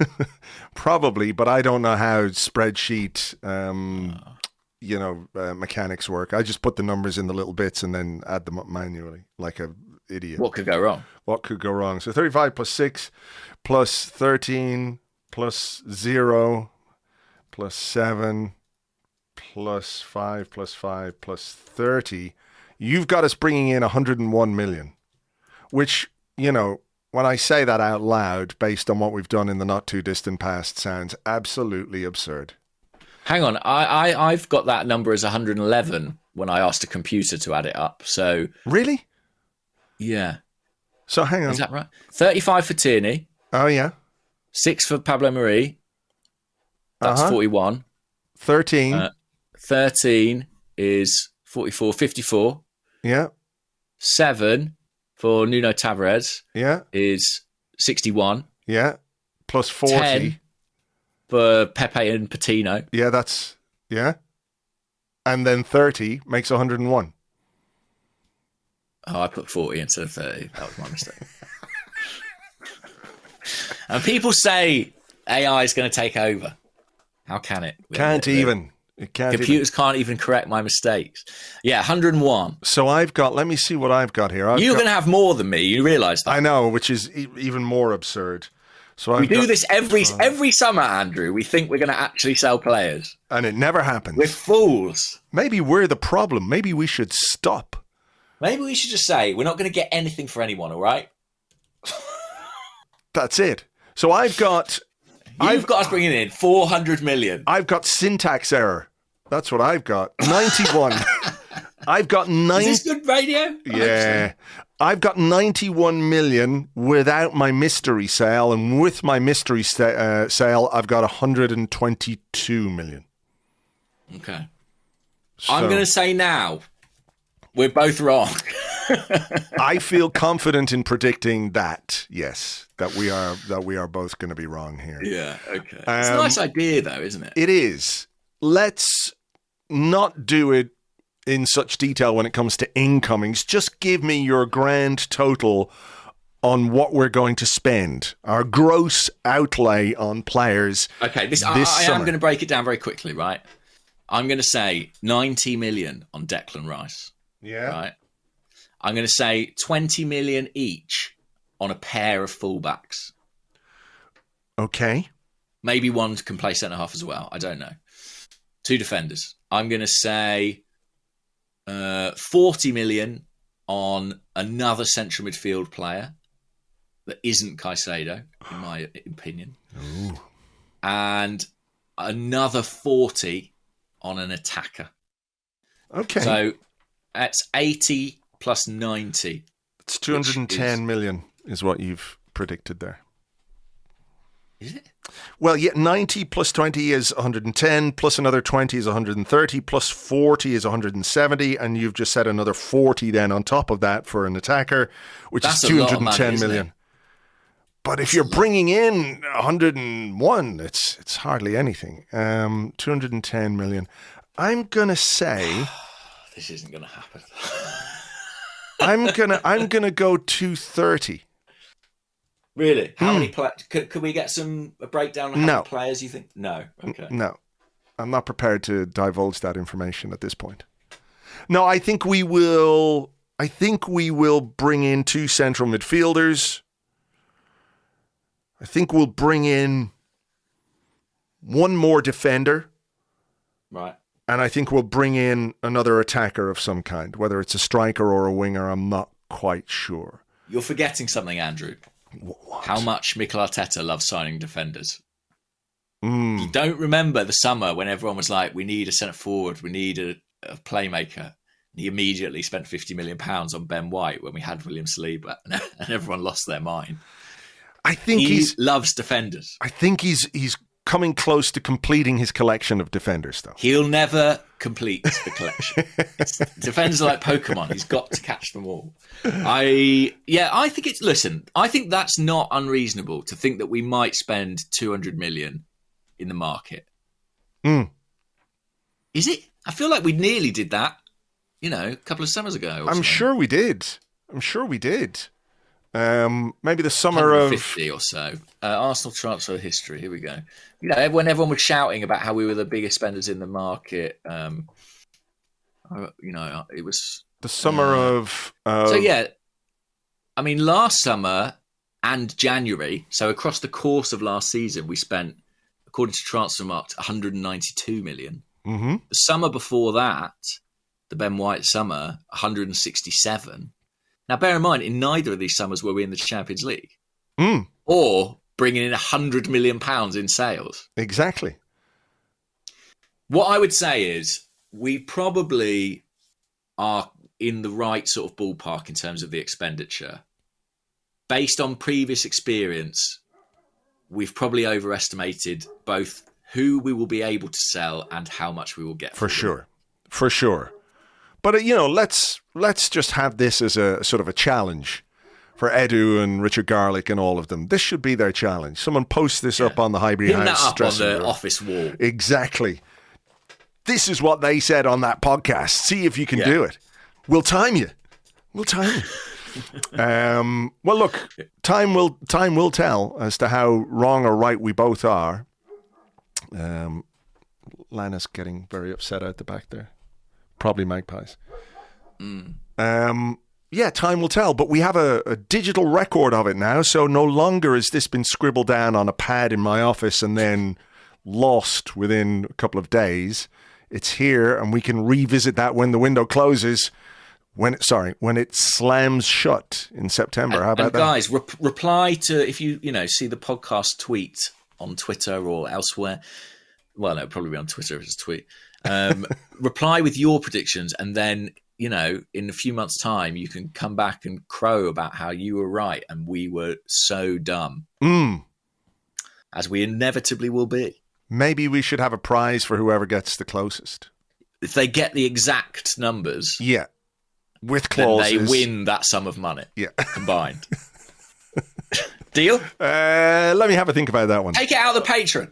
Probably, but I don't know how spreadsheet, mechanics work. I just put the numbers in the little bits and then add them up manually, like a idiot. What could go wrong? So 35 plus 6 plus 13 plus 0 plus 7 plus 5 plus 5 plus 30. You've got us bringing in 101 million, which, when I say that out loud, based on what we've done in the not too distant past, sounds absolutely absurd. Hang on, I've got that number as 111 when I asked a computer to add it up. So really? Yeah. So hang on. Is that right? 35 for Tierney. Oh, yeah. 6 for Pablo Mari. That's 41. 13. 13 is 44, 54. Yeah. 7 for Nuno Tavares. Yeah. Is 61. Yeah. Plus 40. 10 for Pepe and Patino. Yeah, yeah. And then 30 makes 101. Oh, I put 40 instead of 30. That was my mistake. And people say AI is going to take over. How can it? Can't even. Computers can't even correct my mistakes. Yeah, 101. So let me see what I've got here. You're going to have more than me. You realise that? I know, which is even more absurd. So we do this every summer, Andrew. We think we're going to actually sell players. And it never happens. We're fools. Maybe we're the problem. Maybe we should stop. Maybe we should just say, we're not going to get anything for anyone, all right? That's it. So I've got us bringing in 400 million. I've got syntax error. That's what I've got. 91. I've got 90. Is this good radio? Yeah. I've got 91 million without my mystery sale, and with my mystery sale, I've got 122 million. Okay. So, I'm going to say now, we're both wrong. I feel confident in predicting that, yes, that we are both going to be wrong here. Yeah, okay. It's a nice idea, though, isn't it? It is. Let's not do it in such detail when it comes to incomings. Just give me your grand total on what we're going to spend, our gross outlay on players. Okay, I am going to break it down very quickly, right? I'm going to say 90 million on Declan Rice. Yeah. Right. I'm going to say 20 million each on a pair of fullbacks. Okay. Maybe one can play centre half as well. I don't know. 2 defenders. I'm going to say 40 million on another central midfield player that isn't Caicedo, in my opinion. Ooh. And another 40 on an attacker. Okay. So that's 80 plus 90. It's 210 million is what you've predicted there. Is it? Well, yeah, 90 plus 20 is 110, plus another 20 is 130, plus 40 is 170, and you've just said another 40 then on top of that for an attacker, which is 210 million. But if you're bringing in 101, it's hardly anything. 210 million. I'm going to say... This isn't going to happen. I'm gonna go 230. Really? How many players? Could we get a breakdown of how many players you think? No. Okay. No. I'm not prepared to divulge that information at this point. No, I think we will bring in 2 central midfielders. I think we'll bring in 1 more defender. Right. And I think we'll bring in another attacker of some kind, whether it's a striker or a winger, I'm not quite sure. You're forgetting something, Andrew. What? How much Mikel Arteta loves signing defenders. You don't remember the summer when everyone was like, we need a centre forward, we need a playmaker. He immediately spent £50 million on Ben White when we had William Saliba, and everyone lost their mind. I think he loves defenders. I think he's coming close to completing his collection of defenders, though. He'll never complete the collection. Defenders are like Pokemon. He's got to catch them all. I think that's not unreasonable to think that we might spend 200 million in the market. Is it? I feel like we nearly did that, a couple of summers ago. I'm sure we did. Maybe the summer of 50 or so. Arsenal transfer history. Here we go. When everyone was shouting about how we were the biggest spenders in the market, it was the summer of. Last summer and January. So across the course of last season, we spent, according to Transfermarkt, 192 million. Mm-hmm. The summer before that, the Ben White summer, 167. Now, bear in mind, in neither of these summers were we in the Champions League. Or bringing in £100 million in sales. Exactly. What I would say is we probably are in the right sort of ballpark in terms of the expenditure. Based on previous experience, we've probably overestimated both who we will be able to sell and how much we will get for sure. For sure. But, let's just have this as a sort of a challenge for Edu and Richard Garlick and all of them. This should be their challenge. Someone post this up on the Highbury House dressing room. On the office wall. Exactly. This is what they said on that podcast. See if you can do it. We'll time you. Well, look, time will tell as to how wrong or right we both are. Lana's getting very upset out the back there. Probably magpies. Time will tell. But we have a digital record of it now, so no longer has this been scribbled down on a pad in my office and then lost within a couple of days. It's here, and we can revisit that when the window closes. When it slams shut in September. How about that? Guys, reply to, if you see the podcast tweet on Twitter or elsewhere. Well, no, probably on Twitter if it's a tweet. Reply with your predictions, and then, in a few months' time, you can come back and crow about how you were right and we were so dumb. As we inevitably will be. Maybe we should have a prize for whoever gets the closest. If they get the exact numbers. Yeah. With clauses. Then they win that sum of money. Yeah. Combined. Deal? Let me have a think about that one. Take it out of the patron.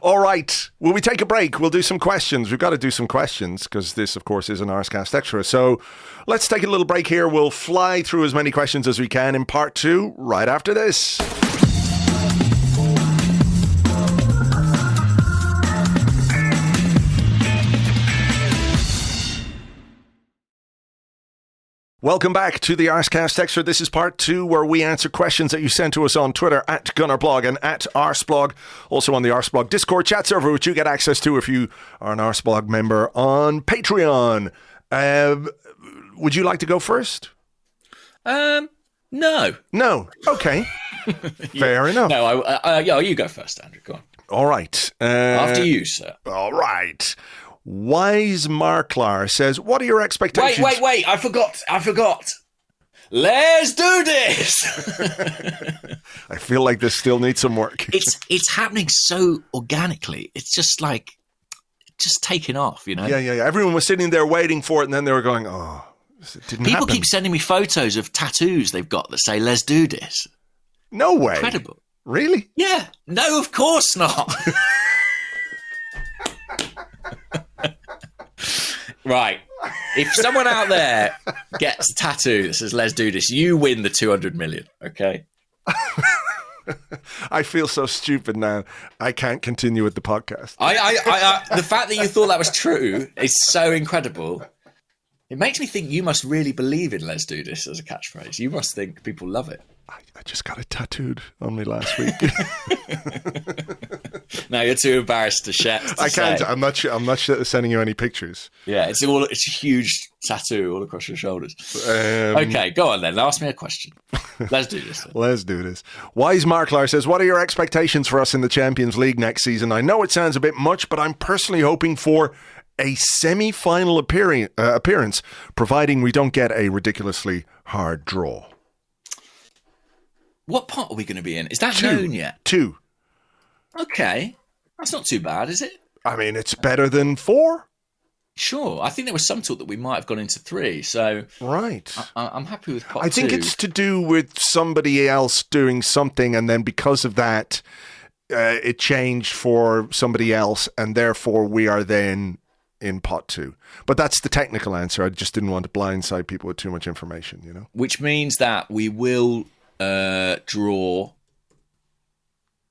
All right. Will we take a break? We'll do some questions. We've got to do some questions because this, of course, is an Arsecast Extra. So let's take a little break here. We'll fly through as many questions as we can in part 2 right after this. Welcome back to the Arsecast Extra. This is part 2 where we answer questions that you sent to us on Twitter at Gunnerblog and at Arseblog. Also on the Arseblog Discord chat server, which you get access to if you are an Arseblog member on Patreon. Would you like to go first? No. No. Okay. Fair enough. No, you go first, Andrew. Go on. All right. After you, sir. All right. Wise Marklar says, what are your expectations? Wait. I forgot. Let's do this. I feel like this still needs some work. It's happening so organically. It's just taking off, Yeah. Everyone was sitting there waiting for it, and then they were going, it didn't happen. People keep sending me photos of tattoos they've got that say, let's do this. No way. Incredible. Really? Yeah. No, of course not. Right. If someone out there gets a tattoo that says "Let's do this," you win the 200 million. Okay. I feel so stupid now. I can't continue with the podcast. The fact that you thought that was true is so incredible. It makes me think you must really believe in "Let's do this" as a catchphrase. You must think people love it. I just got it tattooed on me last week. No, you're too embarrassed to share. I can't. I'm not sending you any pictures. Yeah, it's a huge tattoo all across your shoulders. Okay, go on then. Ask me a question. Let's do this. Let's do this. Wise Marklar says, what are your expectations for us in the Champions League next season? I know it sounds a bit much, but I'm personally hoping for a semi-final appearance, providing we don't get a hard draw. What pot are we going to be in? Is that known yet? 2. Okay. That's not too bad, is it? I mean, it's better than 4. Sure. I think there was some talk that we might have gone into 3. So right. I'm happy with pot 2. I think it's to do with somebody else doing something, and then because of that, it changed for somebody else, and therefore we are then in pot 2. But that's the technical answer. I just didn't want to blindside people with too much information, you know? Which means that we will draw.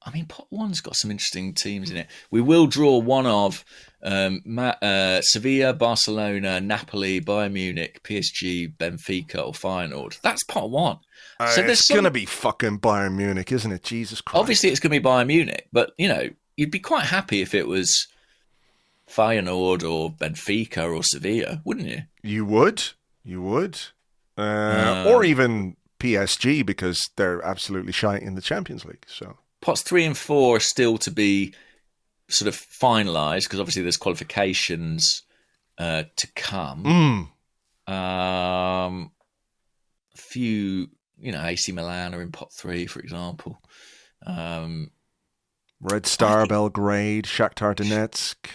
I mean, pot 1's got some interesting teams in it. We will draw one of Sevilla, Barcelona, Napoli, Bayern Munich, PSG, Benfica, or Feyenoord. That's pot 1. So it's going to be fucking Bayern Munich, isn't it? Jesus Christ. Obviously, it's going to be Bayern Munich, but, you know, you'd be quite happy if it was Feyenoord or Benfica or Sevilla, wouldn't you? You would. Or even PSG, because they're absolutely shite in the Champions League. So pots 3 and 4 are still to be sort of finalised, because obviously there's qualifications to come. A few, you know, AC Milan are in pot 3, for example. Red Star Belgrade, Shakhtar Donetsk,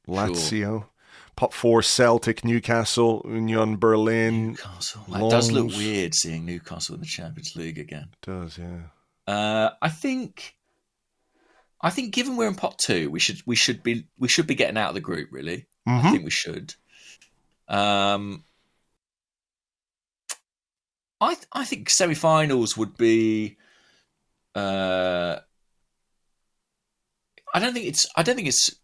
Lazio. Sure. Pot 4, Celtic, Newcastle, Union Berlin. Newcastle. It does look weird seeing Newcastle in the Champions League again. It does, yeah. I think given we're in pot 2, we should be getting out of the group, really. I think we should. I think semi-finals would be. I don't think it's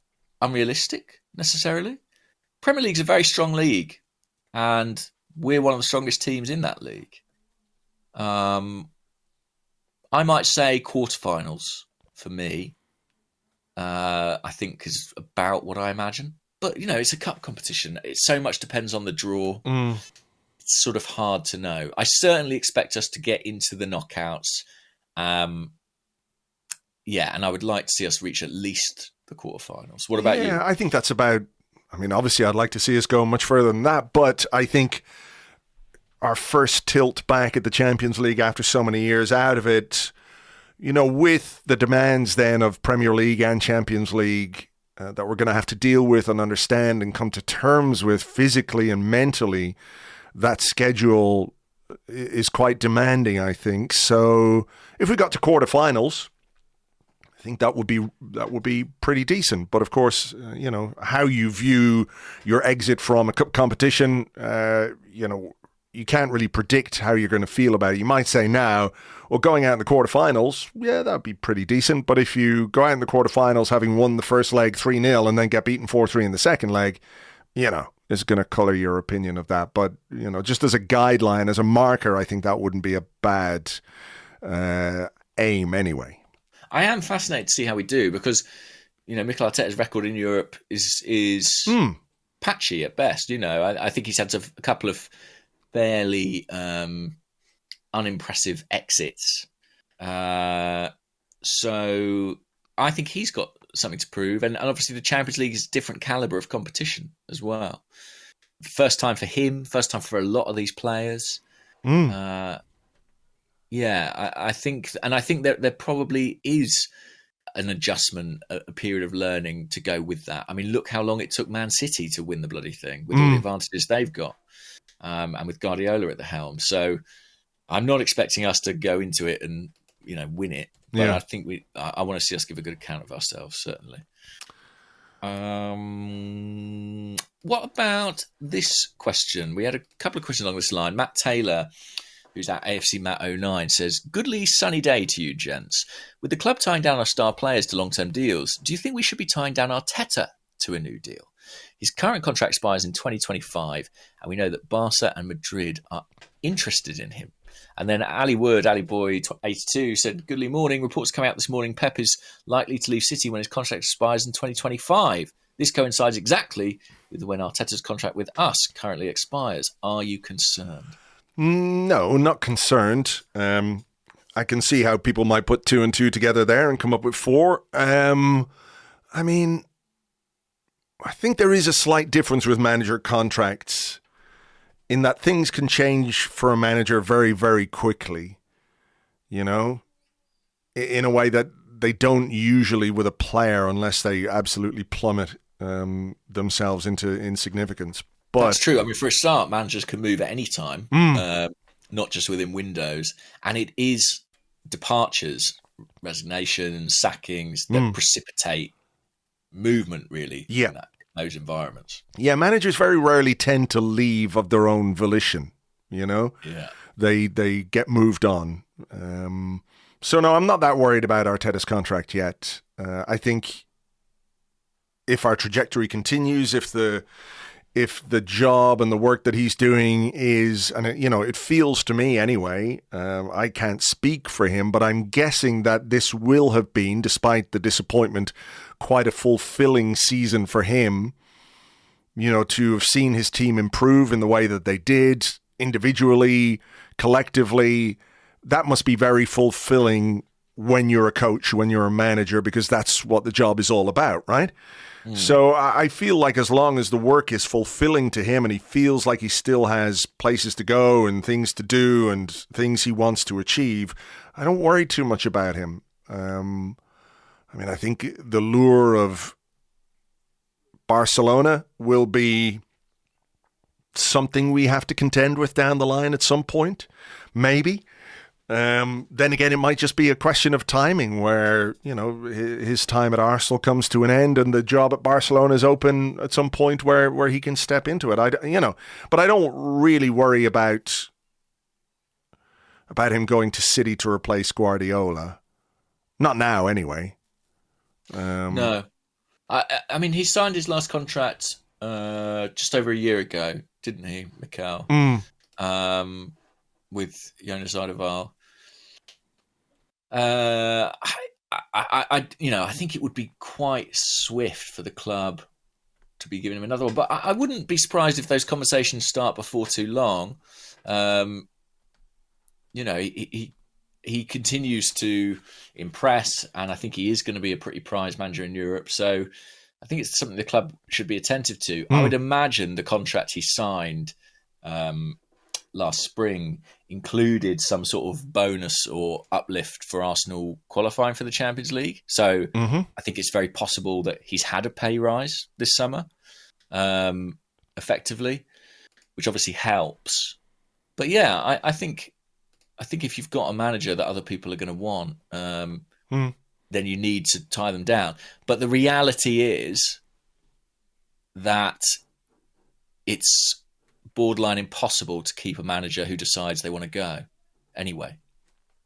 unrealistic necessarily. Premier League's a very strong league, and we're one of the strongest teams in that league. I might say quarterfinals for me. I think is about what I imagine. But, you know, it's a cup competition. It so much depends on the draw. It's sort of hard to know. I certainly expect us to get into the knockouts. And I would like to see us reach at least the quarterfinals. What about you? Yeah, I think that's about... I mean, obviously, I'd like to see us go much further than that, but I think our first tilt back at the Champions League after so many years out of it, you know, with the demands then of Premier League and Champions League that we're going to have to deal with and understand and come to terms with physically and mentally, that schedule is quite demanding, I think. So if we got to quarterfinals, I think that would be pretty decent. But of course, you know, how you view your exit from a cup competition, you know, you can't really predict how you're going to feel about it. You might say now, well, going out in the quarterfinals, yeah, that'd be pretty decent. But if you go out in the quarterfinals having won the first leg 3-0 and then get beaten 4-3 in the second leg, you know, it's going to colour your opinion of that. But, you know, just as a guideline, as a marker, I think that wouldn't be a bad aim anyway. I am fascinated to see how we do because, you know, Mikel Arteta's record in Europe is patchy at best. You know, I think he's had a couple of fairly unimpressive exits. So I think he's got something to prove. And obviously the Champions League is a different calibre of competition as well. First time for him, first time for a lot of these players. I think that there probably is an adjustment, a period of learning to go with that. I mean, look how long it took Man City to win the bloody thing with all the advantages they've got, and with Guardiola at the helm. So I'm not expecting us to go into it and, you know, win it. But I think I want to see us give a good account of ourselves, certainly. What about this question? We had a couple of questions along this line. Matt Taylor, who's at AFC Matt09, says, "Goodly sunny day to you, gents. With the club tying down our star players to long-term deals, do you think we should be tying down Arteta to a new deal? His current contract expires in 2025, and we know that Barca and Madrid are interested in him." And then Ali Wood, Ali Boy 82 said, "Goodly morning. Reports coming out this morning. Pep is likely to leave City when his contract expires in 2025. This coincides exactly with when Arteta's contract with us currently expires. Are you concerned?" No, not concerned. I can see how people might put 2 and 2 together there and come up with 4. I mean, I think there is a slight difference with manager contracts in that things can change for a manager very, very quickly, you know, in a way that they don't usually with a player unless they absolutely plummet themselves into insignificance. But that's true. I mean, for a start, managers can move at any time, not just within windows. And it is departures, resignations, sackings that precipitate movement, really, in those environments. Yeah, managers very rarely tend to leave of their own volition, you know? Yeah. They get moved on. So, no, I'm not that worried about Arteta's contract yet. I think if our trajectory continues, if the job and the work that he's doing is, and you know, it feels to me anyway, I can't speak for him, but I'm guessing that this will have been, despite the disappointment, quite a fulfilling season for him, you know, to have seen his team improve in the way that they did, individually, collectively. That must be very fulfilling when you're a coach, when you're a manager, because that's what the job is all about, right? So I feel like as long as the work is fulfilling to him and he feels like he still has places to go and things to do and things he wants to achieve, I don't worry too much about him. I mean, I think the lure of Barcelona will be something we have to contend with down the line at some point, maybe. Then again, it might just be a question of timing where, you know, his time at Arsenal comes to an end and the job at Barcelona is open at some point where he can step into it. But I don't really worry about him going to City to replace Guardiola. Not now, anyway. No. I mean, he signed his last contract just over a year ago, didn't he, Mikel? With Jonas Ardeval. I think it would be quite swift for the club to be giving him another one, but I wouldn't be surprised if those conversations start before too long. He continues to impress, and I think he is going to be a pretty prized manager in Europe. So I think it's something the club should be attentive to. I would imagine the contract he signed last spring included some sort of bonus or uplift for Arsenal qualifying for the Champions League. So I think it's very possible that he's had a pay rise this summer, effectively, which obviously helps. But yeah, I think if you've got a manager that other people are going to want, then you need to tie them down. But the reality is that it's borderline impossible to keep a manager who decides they want to go anyway.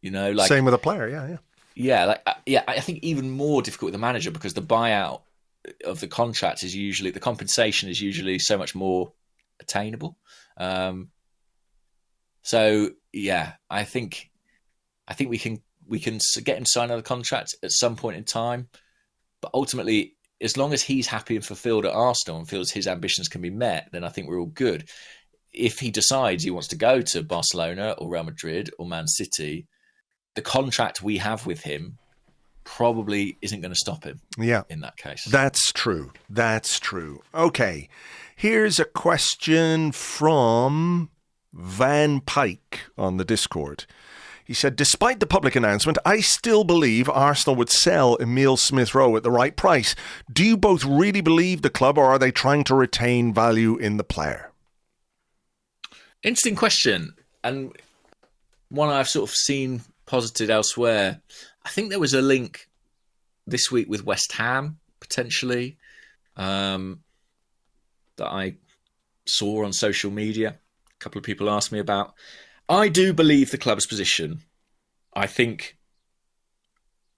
You know, like same with a player, I think even more difficult with a manager because the buyout of the contract is usually, the compensation is usually so much more attainable. So yeah, I think we can get him to sign another contract at some point in time, but ultimately, as long as he's happy and fulfilled at Arsenal and feels his ambitions can be met, then I think we're all good. If he decides he wants to go to Barcelona or Real Madrid or Man City, the contract we have with him probably isn't going to stop him. Yeah, in that case. That's true. Okay, here's a question from Van Pike on the Discord. He said, despite the public announcement, I still believe Arsenal would sell Emile Smith-Rowe at the right price. Do you both really believe the club, or are they trying to retain value in the player? Interesting question, and one I've sort of seen posited elsewhere. I think there was a link this week with West Ham, potentially. that I saw on social media. A couple of people asked me about. I do believe the club's position. I think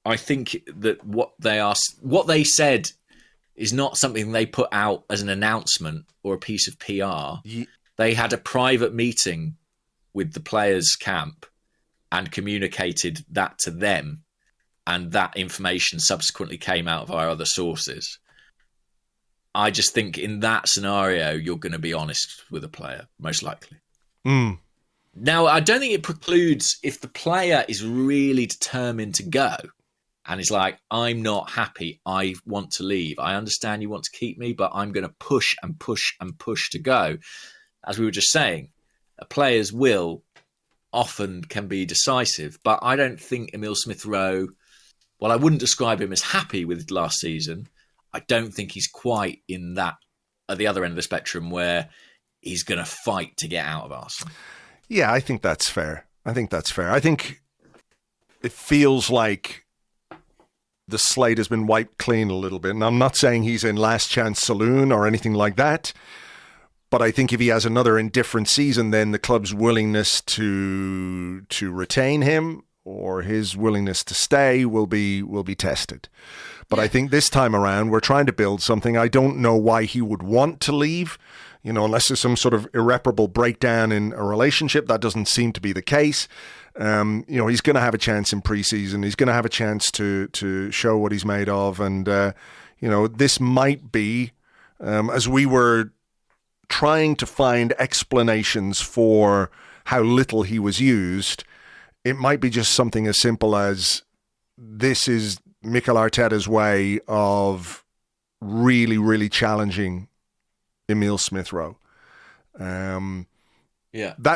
that what they said is not something they put out as an announcement or a piece of PR. They had a private meeting with the players' camp and communicated that to them, and that information subsequently came out via other sources. I just think in that scenario, you're going to be honest with a player, most likely. Now, I don't think it precludes if the player is really determined to go and is like, I'm not happy, I want to leave. I understand you want to keep me, but I'm going to push and push and push to go. As we were just saying, a player's will often can be decisive, but I don't think Emile Smith-Rowe, while I wouldn't describe him as happy with last season, I don't think he's quite in that at the other end of the spectrum where he's going to fight to get out of Arsenal. Yeah, I think that's fair. I think it feels like the slate has been wiped clean a little bit. And I'm not saying he's in last chance saloon or anything like that. But I think if he has another indifferent season, then the club's willingness to retain him or his willingness to stay will be tested. But I think this time around, we're trying to build something. I don't know why he would want to leave, unless there's some sort of irreparable breakdown in a relationship. That doesn't seem to be the case. He's going to have a chance in preseason. He's going to have a chance to show what he's made of. And, this might be, as we were trying to find explanations for how little he was used, it might be just something as simple as this is Mikel Arteta's way of really, really challenging Emile Smith-Rowe. That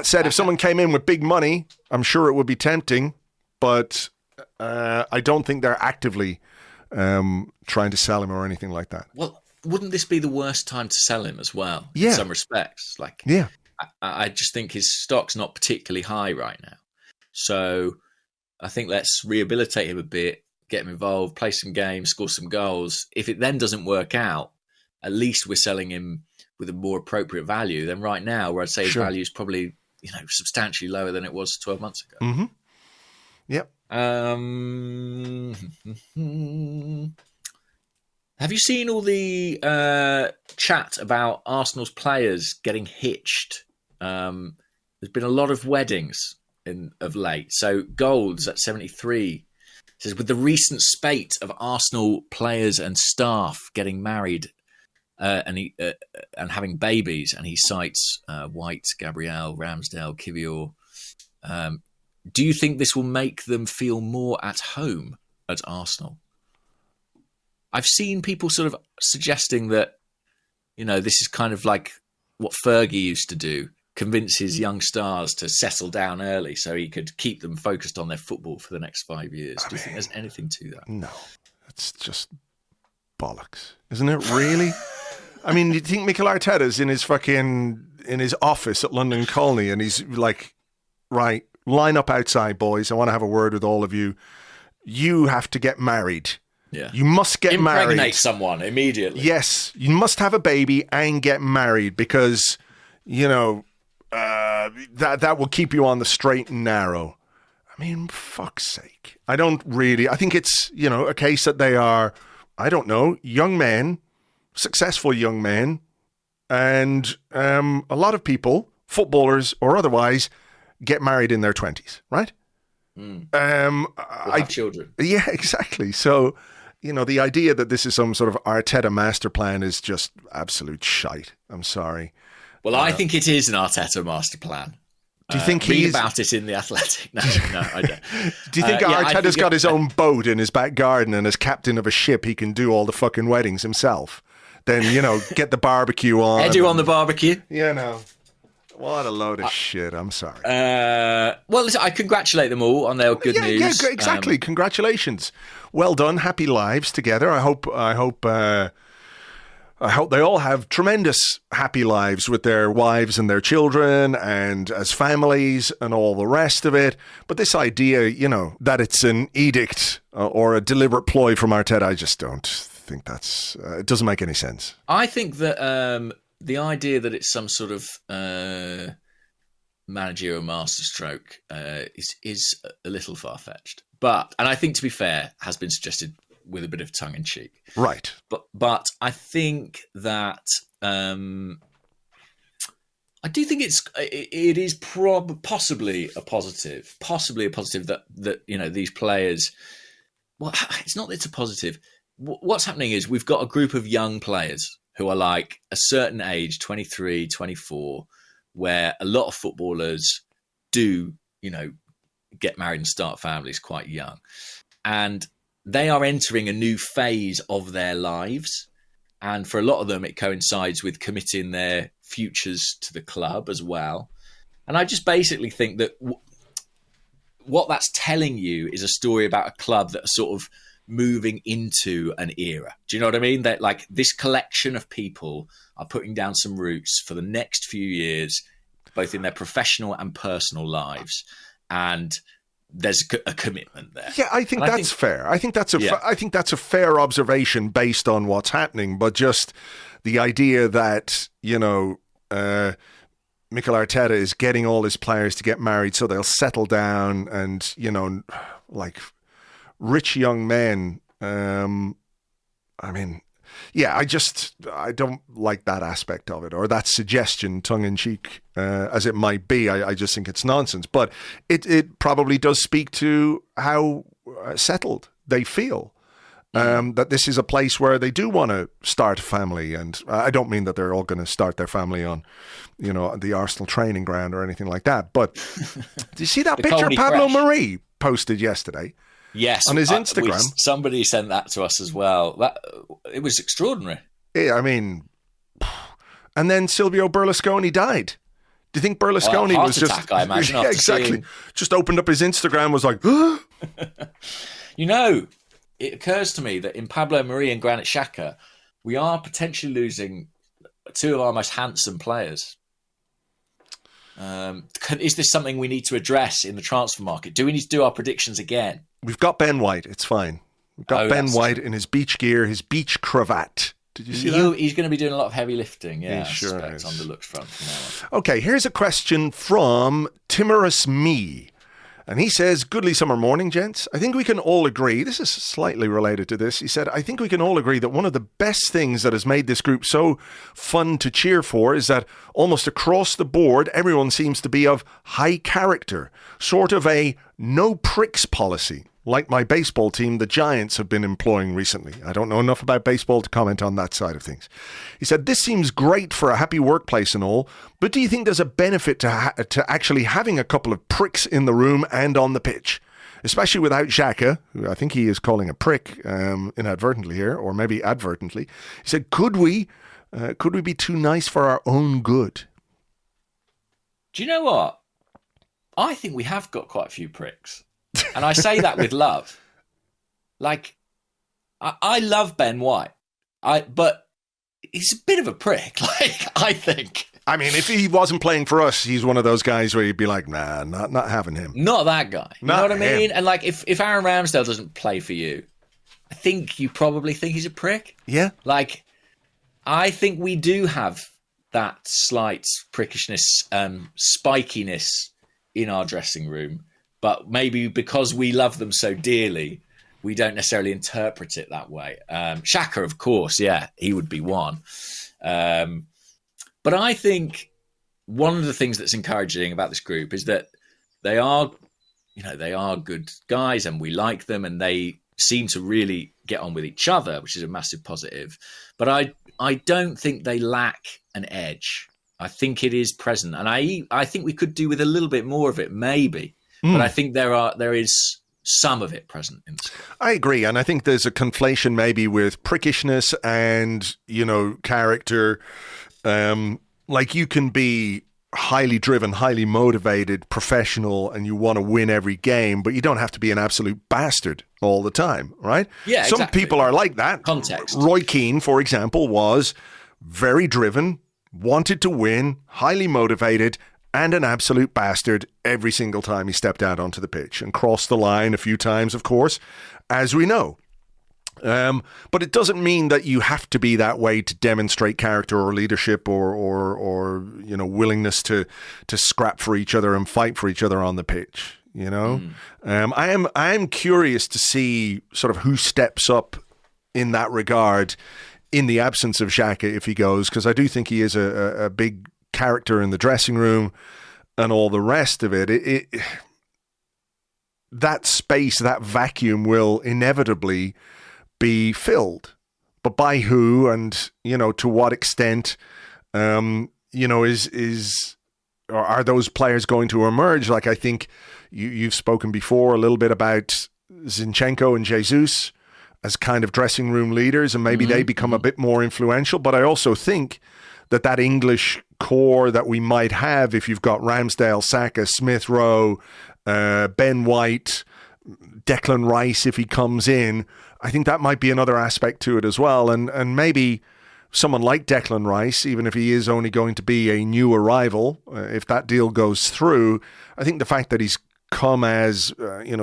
said, if someone came in with big money, I'm sure it would be tempting, but I don't think they're actively trying to sell him or anything like that. Well, wouldn't this be the worst time to sell him as well? Yeah. In some respects. I just think his stock's not particularly high right now. So I think let's rehabilitate him a bit, get him involved, play some games, score some goals. If it then doesn't work out, at least we're selling him with a more appropriate value than right now, where I'd say his value is probably substantially lower than it was 12 months ago. Mm-hmm. Yep. Have you seen all the chat about Arsenal's players getting hitched? There's been a lot of weddings of late. So Golds at 73 says, with the recent spate of Arsenal players and staff getting married and having babies, and he cites White, Gabriel, Ramsdale, Kivior. Do you think this will make them feel more at home at Arsenal? I've seen people sort of suggesting that, this is kind of like what Fergie used to do, convince his young stars to settle down early so he could keep them focused on their football for the next 5 years. Do you think there's anything to that? No, it's just bollocks, isn't it, really? I mean, you think Mikel Arteta's in his office at London Colney and he's like, right, line up outside, boys. I want to have a word with all of you. You have to get married. Yeah. You must get married. Impregnate someone immediately. Yes. You must have a baby and get married because, that will keep you on the straight and narrow. I mean, fuck's sake. I think it's, a case that they are, I don't know, young men, successful young men, and a lot of people, footballers or otherwise, get married in their 20s, right? Have children. Yeah, exactly. So, the idea that this is some sort of Arteta master plan is just absolute shite. I'm sorry. Well, I think it is an Arteta master plan. Do you think read about it in The Athletic? No, I don't. Do you think Arteta's got his own boat in his back garden and as captain of a ship he can do all the fucking weddings himself? Then, get the barbecue on. Edu on the barbecue. What a load of shit. I'm sorry. Well, listen, I congratulate them all on their good news. Yeah, exactly. Congratulations. Well done. Happy lives together. I hope they all have tremendous happy lives with their wives and their children and as families and all the rest of it. But this idea, that it's an edict or a deliberate ploy from Arteta, I just don't think it doesn't make any sense. I think that the idea that it's some sort of managerial masterstroke is a little far-fetched. And I think, to be fair, has been suggested with a bit of tongue in cheek. Right. But I think that I do think it is possibly a positive that these players. Well, it's not that it's a positive. What's happening is we've got a group of young players who are like a certain age, 23, 24, where a lot of footballers do, get married and start families quite young. And they are entering a new phase of their lives. And for a lot of them, it coincides with committing their futures to the club as well. And I just basically think that what that's telling you is a story about a club that are sort of moving into an era. Do you know what I mean? That like this collection of people are putting down some roots for the next few years, both in their professional and personal lives. And there's a commitment there. Yeah, I think that's fair. I think that's a fair observation based on what's happening. But just the idea that, Mikel Arteta is getting all his players to get married so they'll settle down and, like rich young men. I don't like that aspect of it, or that suggestion, tongue-in-cheek as it might be. I just think it's nonsense. But it probably does speak to how settled they feel, that this is a place where they do want to start a family. And I don't mean that they're all going to start their family on, the Arsenal training ground or anything like that. But do you see that picture Pablo Mari posted yesterday? Yes, on his Instagram. Somebody sent that to us as well. It was extraordinary. Yeah, I mean, and then Silvio Berlusconi died. Do you think Berlusconi was just attack, I imagine, yeah, exactly. Just opened up his Instagram, was like, it occurs to me that in Pablo Mari and Granit Xhaka, we are potentially losing two of our most handsome players. Is this something we need to address in the transfer market? Do we need to do our predictions again? We've got Ben White. It's fine. We've got Ben White in his beach gear, his beach cravat. Did you see that? He's going to be doing a lot of heavy lifting. Yeah, sure I is. On the looks front from now on. Okay, here's a question from Timorous Me. And he says, goodly summer morning, gents. I think we can all agree, this is slightly related to this. He said, I think we can all agree that one of the best things that has made this group so fun to cheer for is that almost across the board, everyone seems to be of high character, sort of a no pricks policy, like my baseball team, the Giants, have been employing recently. I don't know enough about baseball to comment on that side of things. He said, this seems great for a happy workplace and all, but do you think there's a benefit to actually having a couple of pricks in the room and on the pitch? Especially without Xhaka, who I think he is calling a prick inadvertently here, or maybe advertently. He said, could we be too nice for our own good? Do you know what? I think we have got quite a few pricks. And I say that with love. Like, I love Ben White, but he's a bit of a prick, like, I think. I mean, if he wasn't playing for us, he's one of those guys where you'd be like, nah, not having him. Not that guy. You know what I mean? And like, if Aaron Ramsdale doesn't play for you, I think you probably think he's a prick. Yeah. Like, I think we do have that slight prickishness, spikiness in our dressing room. But maybe because we love them so dearly, we don't necessarily interpret it that way. Xhaka, of course, yeah, he would be one. But I think one of the things that's encouraging about this group is that they are good guys and we like them and they seem to really get on with each other, which is a massive positive. But I don't think they lack an edge. I think it is present. And I think we could do with a little bit more of it, maybe. But I think there is some of it present in this. I agree. And I think there's a conflation maybe with prickishness and, character. Like you can be highly driven, highly motivated, professional, and you want to win every game, but you don't have to be an absolute bastard all the time, right? Yeah, Some people are like that. Context. Roy Keane, for example, was very driven, wanted to win, highly motivated, and an absolute bastard every single time he stepped out onto the pitch and crossed the line a few times, of course, as we know. But it doesn't mean that you have to be that way to demonstrate character or leadership or willingness to scrap for each other and fight for each other on the pitch. I am curious to see sort of who steps up in that regard in the absence of Xhaka if he goes, because I do think he is a big character in the dressing room and all the rest of it. That space, that vacuum will inevitably be filled, but by who and to what extent? Are those players going to emerge? Like, I think you've spoken before a little bit about Zinchenko and Jesus as kind of dressing room leaders, and maybe they become a bit more influential. But I also think that English core that we might have, if you've got Ramsdale, Saka, Smith Rowe, Ben White, Declan Rice, if he comes in, I think that might be another aspect to it as well. And maybe someone like Declan Rice, even if he is only going to be a new arrival, if that deal goes through, I think the fact that he's come as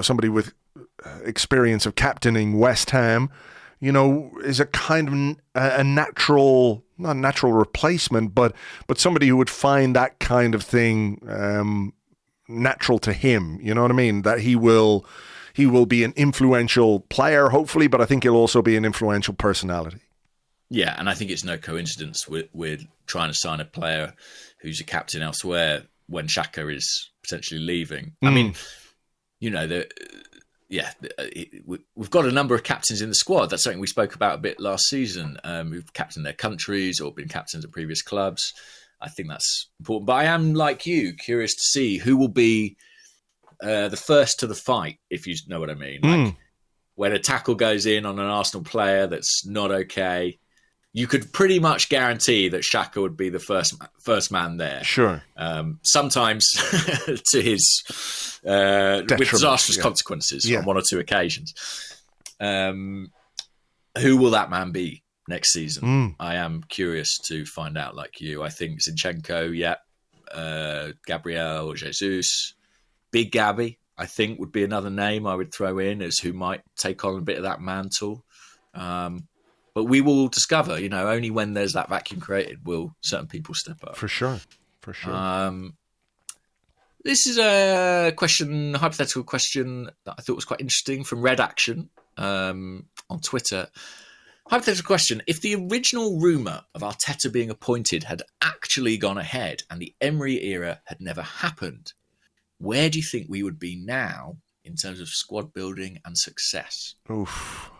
somebody with experience of captaining West Ham, is a kind of a natural, not a natural replacement, but somebody who would find that kind of thing natural to him. You know what I mean? That he will be an influential player, hopefully, but I think he'll also be an influential personality. Yeah, and I think it's no coincidence we're trying to sign a player who's a captain elsewhere when Xhaka is potentially leaving. I mean, we've got a number of captains in the squad. That's something we spoke about a bit last season, who've captained their countries or been captains at previous clubs. I think that's important. But I am, like you, curious to see who will be the first to the fight, if you know what I mean. Like, when a tackle goes in on an Arsenal player that's not okay, you could pretty much guarantee that Xhaka would be the first man there. Sure. Sometimes to his with disastrous consequences on one or two occasions. Who will that man be next season? I am curious to find out, like you. I think Zinchenko, Gabriel, Jesus, Big Gabby, I think would be another name I would throw in as who might take on a bit of that mantle. But we will discover, only when there's that vacuum created will certain people step up. For sure. This is a hypothetical question that I thought was quite interesting from Red Action on Twitter. Hypothetical question: if the original rumour of Arteta being appointed had actually gone ahead and the Emery era had never happened, where do you think we would be now in terms of squad building and success? Oof.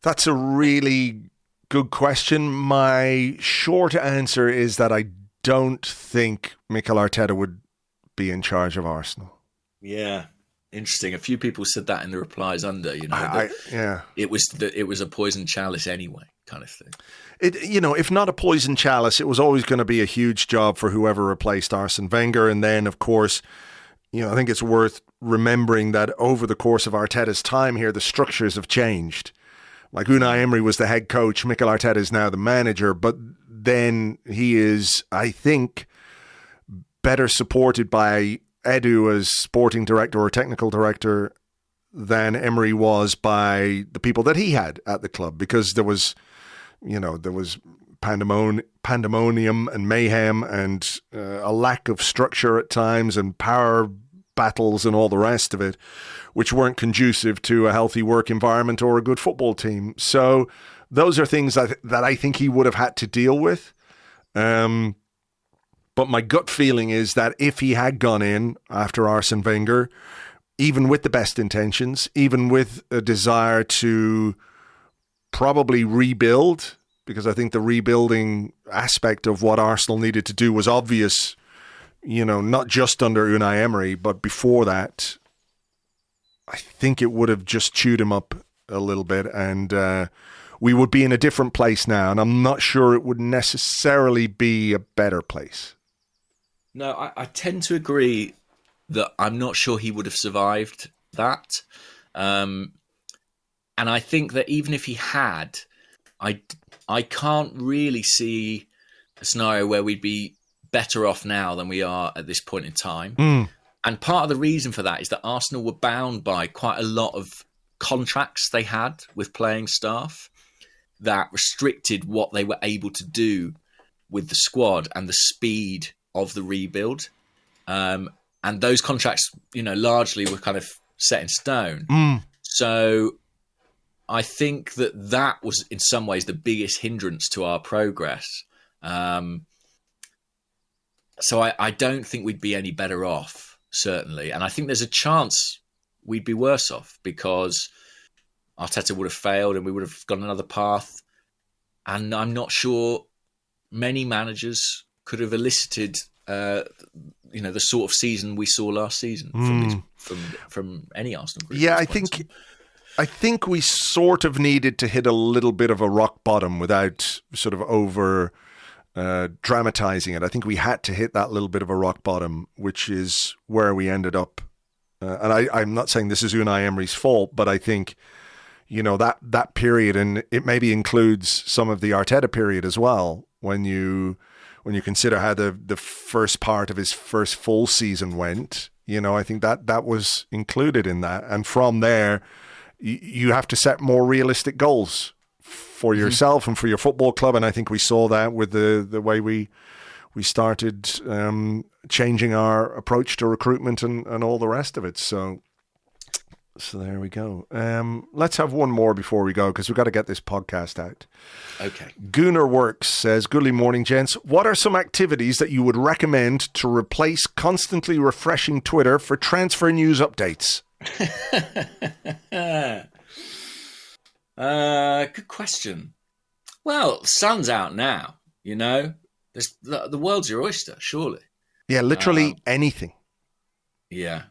That's a really good question. My short answer is that I don't think Mikel Arteta would be in charge of Arsenal. Yeah, interesting. A few people said that in the replies under. It was a poison chalice anyway, kind of thing. If not a poison chalice, it was always going to be a huge job for whoever replaced Arsene Wenger. And then, of course, I think it's worth remembering that over the course of Arteta's time here, the structures have changed. Like, Unai Emery was the head coach, Mikel Arteta is now the manager, but then he is, I think, better supported by Edu as sporting director or technical director than Emery was by the people that he had at the club, because there was pandemonium and mayhem and a lack of structure at times and power battles and all the rest of it, which weren't conducive to a healthy work environment or a good football team. So those are things that I think he would have had to deal with. But my gut feeling is that if he had gone in after Arsene Wenger, even with the best intentions, even with a desire to probably rebuild, because I think the rebuilding aspect of what Arsenal needed to do was obvious, not just under Unai Emery, but before that, I think it would have just chewed him up a little bit, and we would be in a different place now, and I'm not sure it would necessarily be a better place. No, I tend to agree that I'm not sure he would have survived that. And I think that even if he had, I can't really see a scenario where we'd be better off now than we are at this point in time. And part of the reason for that is that Arsenal were bound by quite a lot of contracts they had with playing staff that restricted what they were able to do with the squad and the speed of the rebuild. And those contracts, largely were kind of set in stone. So I think that was in some ways the biggest hindrance to our progress. So I don't think we'd be any better off, certainly. And I think there's a chance we'd be worse off because Arteta would have failed and we would have gone another path. And I'm not sure many managers could have elicited, the sort of season we saw last season from any Arsenal group. Yeah, I think we sort of needed to hit a little bit of a rock bottom without sort of over dramatizing it. I think we had to hit that little bit of a rock bottom, which is where we ended up. And I'm not saying this is Unai Emery's fault, but I think, that period, and it maybe includes some of the Arteta period as well, when you consider how the first part of his first full season went, I think that was included in that. And from there, you have to set more realistic goals for yourself and for your football club. And I think we saw that with the way we started changing our approach to recruitment and all the rest of it. So there we go. Let's have one more before we go, because we've got to get this podcast out. Okay. Gunnar Works says, "Good morning, gents. What are some activities that you would recommend to replace constantly refreshing Twitter for transfer news updates?" Good question. Well, sun's out now, the world's your oyster, surely. Yeah, literally anything. Yeah.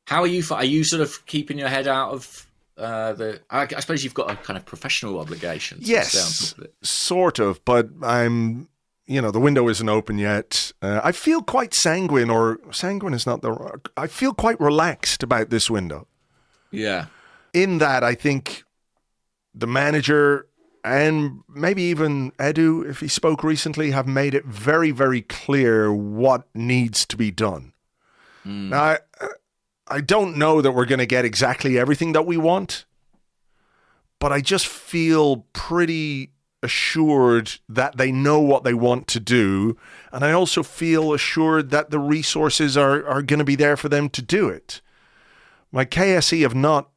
How are you? Are you sort of keeping your head out of I suppose you've got a kind of professional obligation. Yes, sort of, but I'm, the window isn't open yet. I feel quite sanguine is not I feel quite relaxed about this window. Yeah. In that, I think the manager and maybe even Edu, if he spoke recently, have made it very, very clear what needs to be done. Now, I don't know that we're going to get exactly everything that we want, but I just feel pretty assured that they know what they want to do. And I also feel assured that the resources are going to be there for them to do it. My KSE have not,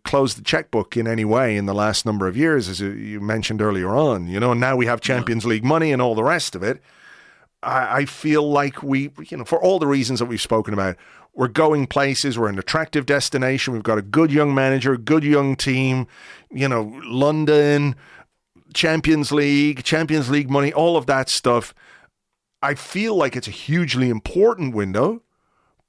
closed the checkbook in any way in the last number of years, as you mentioned earlier on, and now we have Champions League money and all the rest of it. I feel like we, for all the reasons that we've spoken about, we're going places, we're an attractive destination, we've got a good young manager, good young team, London, Champions League money, all of that stuff. I feel like it's a hugely important window,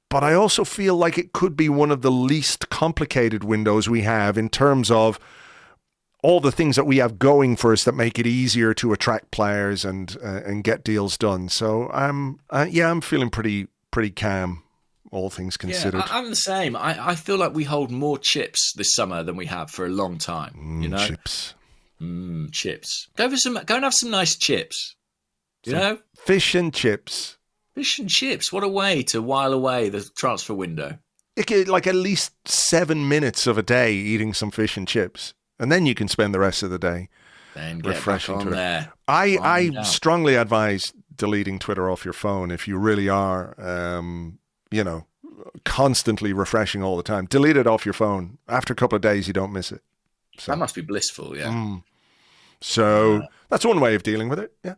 but I also feel like it could be one of the least complicated windows we have in terms of all the things that we have going for us that make it easier to attract players and get deals done. So I'm feeling pretty calm, all things considered. Yeah, I'm the same. I feel like we hold more chips this summer than we have for a long time. Chips. Chips. Go and have some nice chips. Fish and chips. Fish and chips. What a way to while away the transfer window. Like at least 7 minutes of a day eating some fish and chips. And then you can spend the rest of the day refreshing Twitter. There. I strongly advise deleting Twitter off your phone if you really are, constantly refreshing all the time. Delete it off your phone. After a couple of days, you don't miss it. So. That must be blissful, yeah. So that's one way of dealing with it, yeah.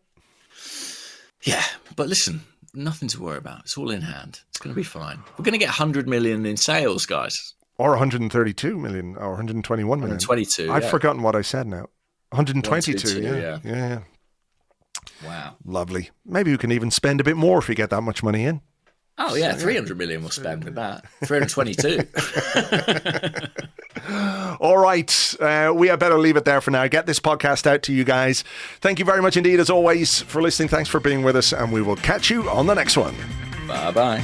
Yeah, but listen, nothing to worry about. It's all in hand. It's going to be fine. We're going to get 100 million in sales, guys. Or 132 million, or 121 million. 122, I've forgotten what I said now. 122, yeah. Wow. Lovely. Maybe we can even spend a bit more if we get that much money in. Oh, yeah, 300 million we'll spend with that. 322. All right. We had better leave it there for now. Get this podcast out to you guys. Thank you very much indeed, as always, for listening. Thanks for being with us, and we will catch you on the next one. Bye-bye.